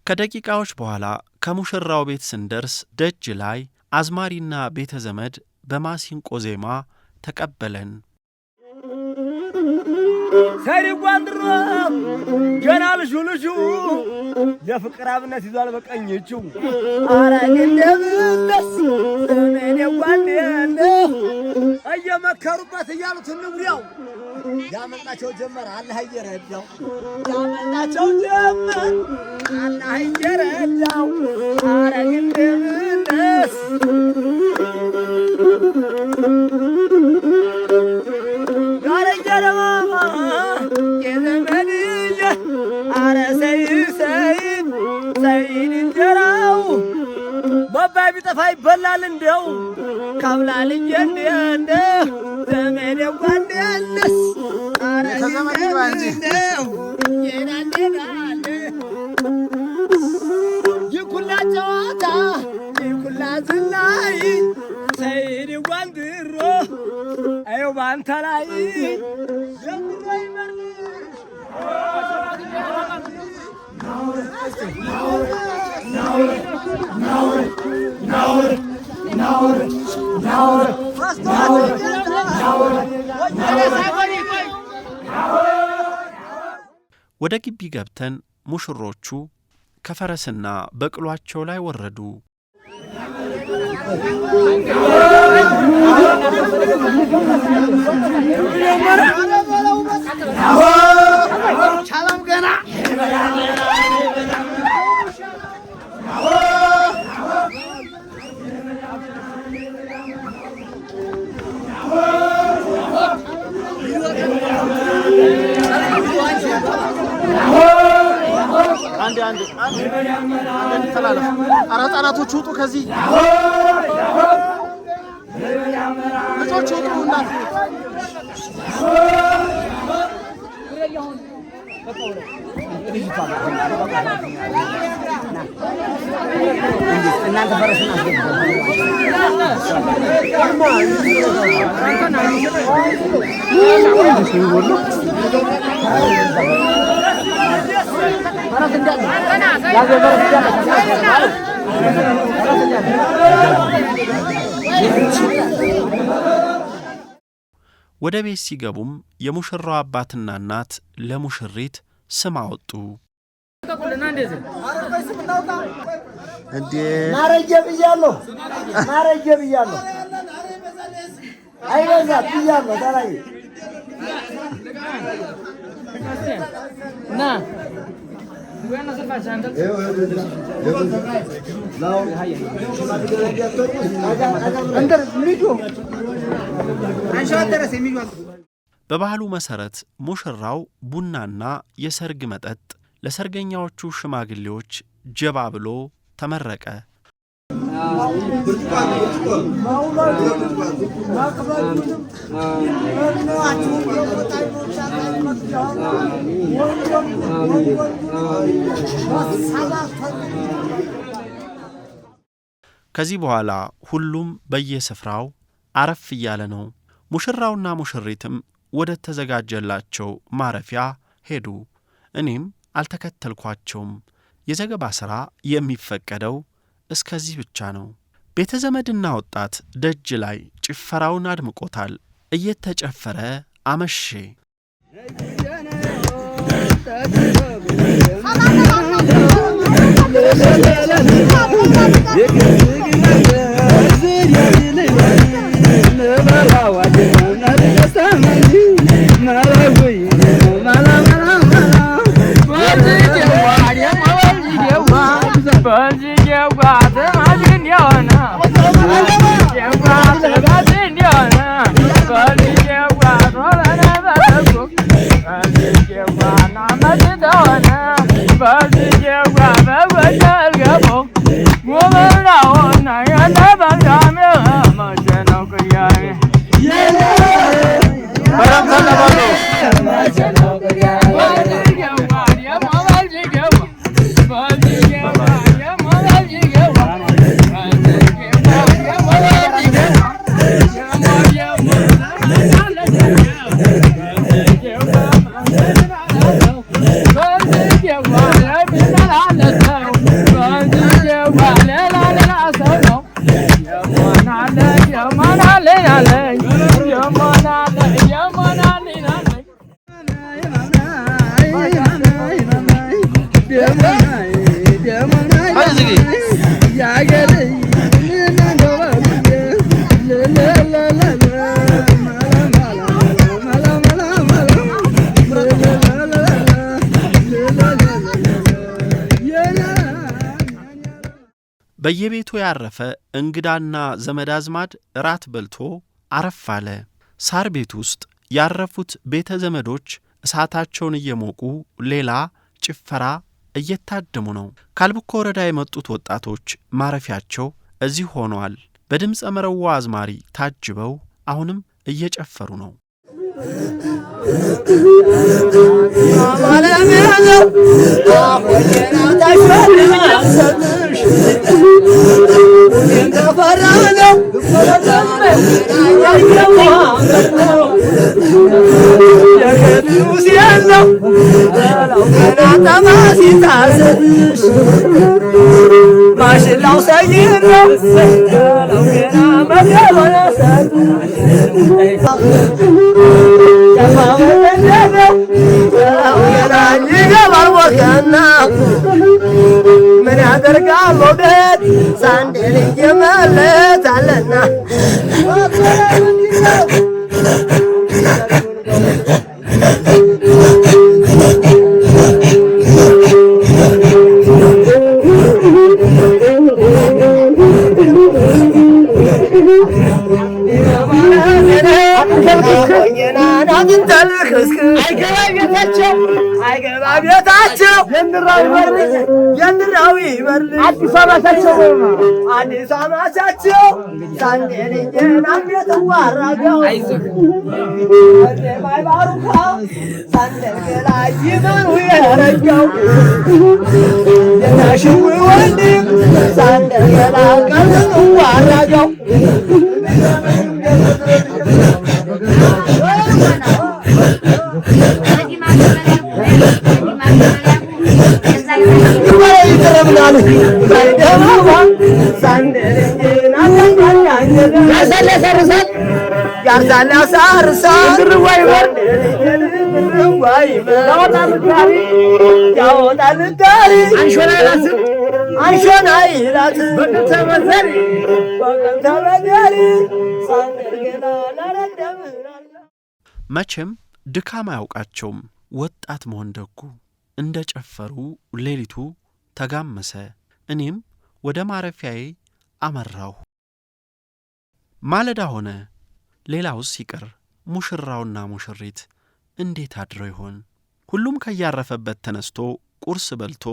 Speaker 2: ከደቂቃዎች በኋላ ከሙሽራው ቤት ስንደርስ ደጅ ላይ አዝማሪና ቤተ ዘመድ በማሲንቆ ዜማ ተቀበለን።
Speaker 1: ሰሪጓንድሮ ገና ልሹ ለፍቅር አብነት ይዟል በቀኝቹ አራኝ እንደምንደስ ምን ያጓንዴ እየመከሩበት እያሉት ንጉያው
Speaker 6: ያመጣቸው ጀመር አላህ ይረዳው ያመጣቸው ጀመር አላህ ይረዳው አረግን ደስ ጋር ጀረማ የዘመድዬ አረ ሰይድ እንጀራው ባባይ ቢጠፋ ይበላል እንደው ካብላልኝ እንደ ዘመዴ ጓደኛስ አረ ዘመዴ እንደው የናደጋለ ይኩላ ጨዋታ ይኩላ ዝላይ ሰይድ ጓንድሮ አዩ ባንተ ላይ ዘምሮ ይመር
Speaker 2: ወደ ግቢ ገብተን ሙሽሮቹ ከፈረስና በቅሏቸው ላይ ወረዱ።
Speaker 6: ቻላም ገና
Speaker 2: አንድ ተላለፍ። ኧረ ህጻናቶች ውጡ ከዚህ ልጆች ውጡ እናት
Speaker 1: እናንተ ፈረስና
Speaker 2: ወደ ቤት ሲገቡም የሙሽራው አባትና እናት ለሙሽሪት ስም አወጡ።
Speaker 6: እንዴ
Speaker 1: ማረጀ ብያለሁ አይበዛ ብያለሁ ታላይ ና
Speaker 2: በባህሉ መሰረት ሙሽራው ቡናና የሰርግ መጠጥ ለሰርገኛዎቹ ሽማግሌዎች ጀባ ብሎ ተመረቀ። ከዚህ በኋላ ሁሉም በየስፍራው አረፍ እያለ ነው። ሙሽራውና ሙሽሪትም ወደ ተዘጋጀላቸው ማረፊያ ሄዱ። እኔም አልተከተልኳቸውም። የዘገባ ሥራ የሚፈቀደው እስከዚህ ብቻ ነው። ቤተ ዘመድና ወጣት ደጅ ላይ ጭፈራውን አድምቆታል። እየተጨፈረ አመሼ።
Speaker 6: Hey!
Speaker 2: በየቤቱ ያረፈ እንግዳና ዘመድ አዝማድ ራት በልቶ አረፍ አለ። ሳር ቤት ውስጥ ያረፉት ቤተ ዘመዶች እሳታቸውን እየሞቁ ሌላ ጭፈራ እየታደሙ ነው። ካልብኮ ወረዳ የመጡት ወጣቶች ማረፊያቸው እዚህ ሆኗል። በድምፀ መረዋ አዝማሪ ታጅበው አሁንም እየጨፈሩ ነው።
Speaker 10: ምን ያደርጋል ሞገድ ሳንዴል እየመለታለና አይገባ ቤታቸው የንራዊ በርልኝ አዲስ አማቻቸው ሳንዴልዬን አቤት ዋራገው ማይባሩካ ሳንዴል ገላይ ይበሩ የረገው የናሽው ወንድም ሳንዴል ገላ ቀልኑ ዋራገው
Speaker 2: መቼም ድካም አያውቃቸውም። ወጣት መሆን ደጉ። እንደ ጨፈሩ ሌሊቱ ተጋመሰ። እኔም ወደ ማረፊያዬ አመራሁ። ማለዳ ሆነ። ሌላውስ ይቅር ሙሽራውና ሙሽሪት እንዴት አድረው ይሆን? ሁሉም ከያረፈበት ተነስቶ ቁርስ በልቶ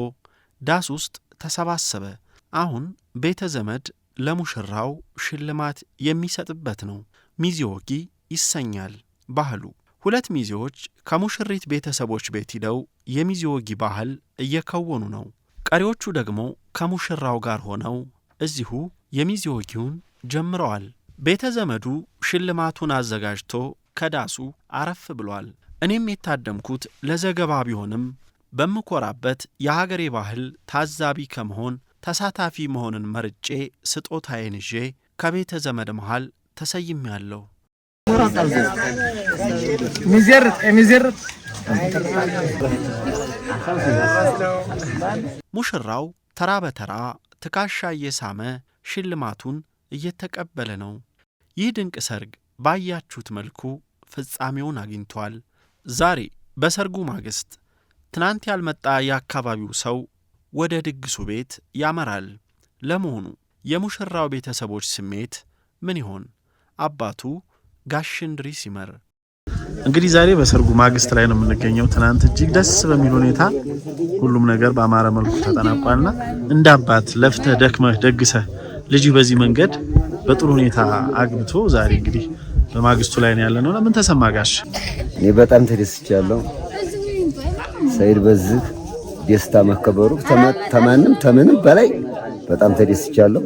Speaker 2: ዳስ ውስጥ ተሰባሰበ። አሁን ቤተ ዘመድ ለሙሽራው ሽልማት የሚሰጥበት ነው። ሚዜወጊ ይሰኛል ባህሉ። ሁለት ሚዜዎች ከሙሽሪት ቤተሰቦች ቤት ሂደው የሚዜወጊ ባህል እየከወኑ ነው። ቀሪዎቹ ደግሞ ከሙሽራው ጋር ሆነው እዚሁ የሚዜወጊውን ጀምረዋል። ቤተ ዘመዱ ሽልማቱን አዘጋጅቶ ከዳሱ አረፍ ብሏል። እኔም የታደምኩት ለዘገባ ቢሆንም በምኮራበት የሀገሬ ባህል ታዛቢ ከመሆን ተሳታፊ መሆንን መርጬ ስጦታዬን ይዤ ከቤተ ዘመድ መሃል ተሰይሜያለሁ። ሙሽራው ተራ በተራ ትከሻ እየሳመ ሽልማቱን እየተቀበለ ነው። ይህ ድንቅ ሰርግ ባያችሁት መልኩ ፍጻሜውን አግኝቷል። ዛሬ በሰርጉ ማግስት ትናንት ያልመጣ የአካባቢው ሰው ወደ ድግሱ ቤት ያመራል። ለመሆኑ የሙሽራው ቤተሰቦች ስሜት ምን ይሆን? አባቱ ጋሽ እንድሪስ ይመር።
Speaker 7: እንግዲህ ዛሬ በሰርጉ ማግስት ላይ ነው የምንገኘው። ትናንት እጅግ ደስ በሚል ሁኔታ ሁሉም ነገር በአማረ መልኩ ተጠናቋልና እንደ አባት ለፍተህ ደክመህ ደግሰህ ልጅ በዚህ መንገድ በጥሩ ሁኔታ አግብቶ ዛሬ እንግዲህ በማግስቱ ላይ ነው ያለነው። ለምን ተሰማ ጋሽ?
Speaker 5: እኔ በጣም ተደስቻለሁ። ሰይድ በዚህ ደስታ መከበሩ ተማንም ተምንም በላይ በጣም ተደስቻለሁ።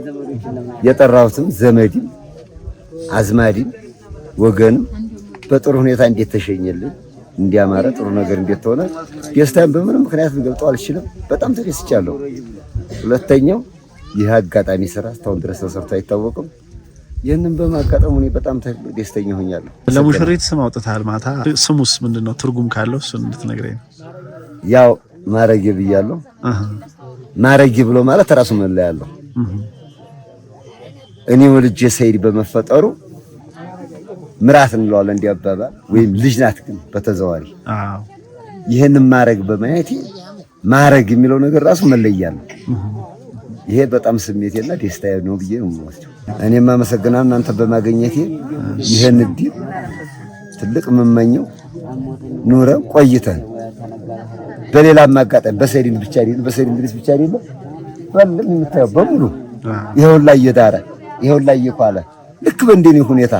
Speaker 5: የጠራሁትም ዘመድም አዝማዲም ወገንም በጥሩ ሁኔታ እንዴት ተሸኘልኝ እንዲያማረ ጥሩ ነገር እንዴት ሆነ ደስታን በምንም ምክንያት ልገልጠው አልችልም። በጣም ተደስቻለሁ። ሁለተኛው ይህ አጋጣሚ ስራ እስካሁን ድረስ ተሰርቶ አይታወቅም። ይህንን በማጋጠሙ እኔ በጣም ደስተኛ ሆኛለሁ።
Speaker 7: ለሙሽሪት ስም አውጥተሃል ማታ። ስሙስ ምንድነው? ትርጉም ካለው እሱን እንድትነግረኝ።
Speaker 5: ያው ማረጌ ብያለሁ። ማረጌ ብሎ ማለት ራሱ መለያለሁ። እኔ ወልጄ ሰይድ በመፈጠሩ ምራት እንለዋለን እንዲያባባል ወይም ልጅ ናት ግን በተዘዋሪ ይሄንን ማረግ በማየት ማረግ የሚለው ነገር ራሱ መለያለሁ። ይሄ በጣም ስሜቴና ደስታዬ ነው ብዬ ነው የምወስደው። እኔም አመሰግናለሁ እናንተ በማግኘቴ ይሄን እድል ትልቅ መመኘው ኑረ ቆይተን በሌላ ማጋጠም በሰይድን ብቻ አይደለም በሰይድን ድረስ ብቻ አይደለም ወለም የምታየው በሙሉ ይሄው ላይ እየዳረ ይሄው ላይ እየኳለ ልክ በእንደኔ ሁኔታ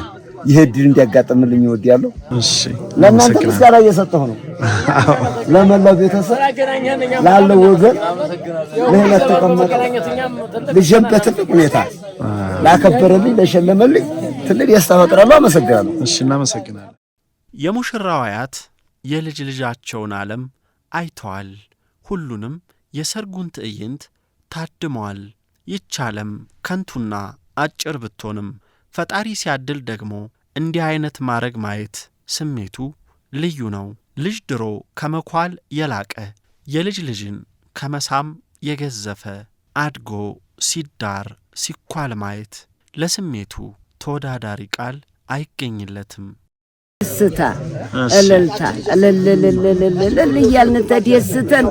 Speaker 5: ይሄ እድል እንዲያጋጥምልኝ እወዳለሁ። እሺ ለእናንተ ምስጋና እየሰጠሁ ነው። ለመላው ቤተሰብ ላለው ወገን ለህለት ተቀመጠ ልጅም በትልቅ ሁኔታ ላከበረልኝ ለሸለመልኝ ትልቅ ደስታ ፈጥራለሁ። አመሰግናለሁ።
Speaker 7: እሺ እናመሰግናለን።
Speaker 2: የሙሽራው አያት የልጅ ልጃቸውን ዓለም አይተዋል። ሁሉንም የሰርጉን ትዕይንት ታድመዋል። ይቻለም ከንቱና አጭር ብትሆንም ፈጣሪ ሲያድል ደግሞ እንዲህ አይነት ማረግ ማየት ስሜቱ ልዩ ነው። ልጅ ድሮ ከመኳል የላቀ የልጅ ልጅን ከመሳም የገዘፈ አድጎ ሲዳር ሲኳል ማየት ለስሜቱ ተወዳዳሪ ቃል አይገኝለትም።
Speaker 3: ደስታ እልልታ እልልልልልል እያልን ተደስተን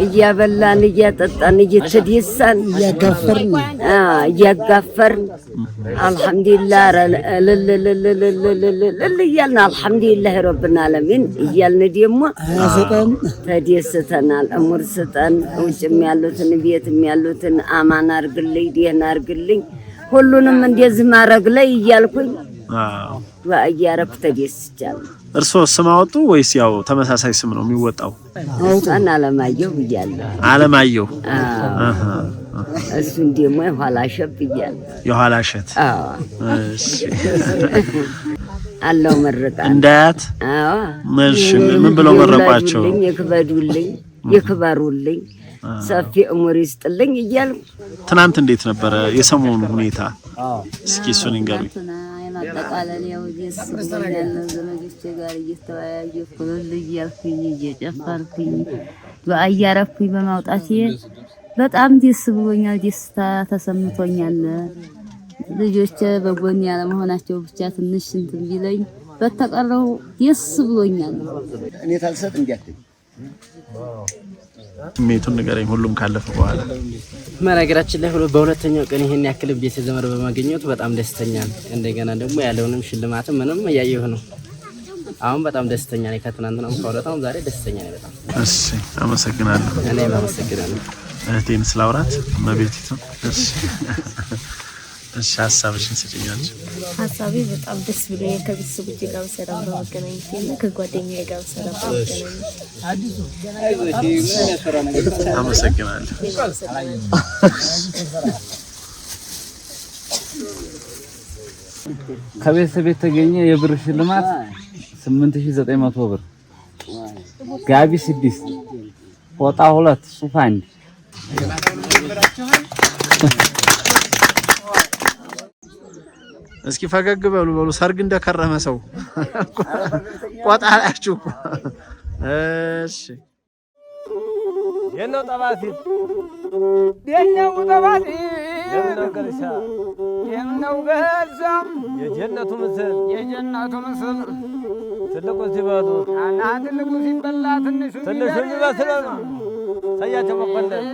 Speaker 3: እያበላን እያጠጣን እየተደሳን እያጋፈርን አልሐምዱሊላህ እልልልልልል እያልን አልሐምዱሊላህ ረብል ዓለሚን እያልን ደግሞ ተደስተናል። እሙር ስጠን፣ ውጭም ያሉትን ቤትም ያሉትን አማን አርግልኝ፣ ደህና አርግልኝ፣ ሁሉንም እንደዚህ ማረግ ላይ እያልኩኝ ወአያረኩ ተደስቻለሁ።
Speaker 7: እርስዎ ስም አወጡ ወይስ ያው ተመሳሳይ ስም ነው የሚወጣው?
Speaker 3: አውጣን አለማየሁ ብያለሁ።
Speaker 7: አለማየሁ
Speaker 3: እሱን ደግሞ የኋላሸት ብያለሁ።
Speaker 7: የኋላሸት እሺ
Speaker 3: አለው መረቃ
Speaker 7: እንዳያት እሺ ምን ብለው መረቋቸው?
Speaker 3: ይክበዱልኝ ይክበሩልኝ ሰፊ እሙር ይስጥልኝ እያልኩ።
Speaker 7: ትናንት እንዴት ነበረ የሰሞኑ ሁኔታ? እስኪ እሱን እንገሩኝ።
Speaker 3: ማጠቃለል ያው እየሰማኛል ዘመዶቼ ጋር እየተወያየሁ ኩል እያልኩኝ እየጨፈርኩኝ በአያረኩኝ በማውጣቴ በጣም ደስ ብሎኛል። ደስታ ተሰምቶኛል። ልጆቼ በጎን ያለ መሆናቸው ብቻ ትንሽ እንትን ቢለኝ በተቀረው ደስ ብሎኛል።
Speaker 5: እኔ ታልሰጥ እንዲያትኝ
Speaker 7: ስሜቱን ንገረኝ። ሁሉም ካለፈ በኋላ
Speaker 4: መናገራችን ላይ በሁለተኛው ቀን ይሄን ያክል ቤት ዘመር በማግኘቱ በጣም ደስተኛ ነኝ። እንደገና ደግሞ ያለውንም ሽልማት ምንም ያየሁ ነው። አሁን በጣም ደስተኛ ነኝ። ከትናንትናም ከወረታው ዛሬ ደስተኛ ነኝ በጣም።
Speaker 7: እሺ አመሰግናለሁ።
Speaker 4: እኔም አመሰግናለሁ።
Speaker 7: እህቴን ስላውራት መቤቲቱ። እሺ እሺ ሀሳብሽን ስጪኛለሽ።
Speaker 11: ሀሳቤ በጣም ደስ ብሎኛል። ከቤተሰቦቼ ጋር በሰላም በመገናኘቴና ከጓደኛዬ ጋር በሰላም በመገናኘቴ
Speaker 7: አመሰግናለሁ።
Speaker 8: ከቤተሰብ የተገኘ የብር ሽልማት 8900 ብር፣ ጋቢ 6፣ ፎጣ 2፣ ሱፍ 1።
Speaker 7: እስኪ ፈገግ በሉ ሰርግ እንደከረመ ሰው ቆጣላችሁ። እሺ
Speaker 10: የነው ጠባሲ የነው ጠባሲ የነው ገርሳ የጀነቱ ምስል ትልቁ ሲበሉ ትልቁ ሲበላ ትንሹ ይመስላል። ሰያቸው መቆለል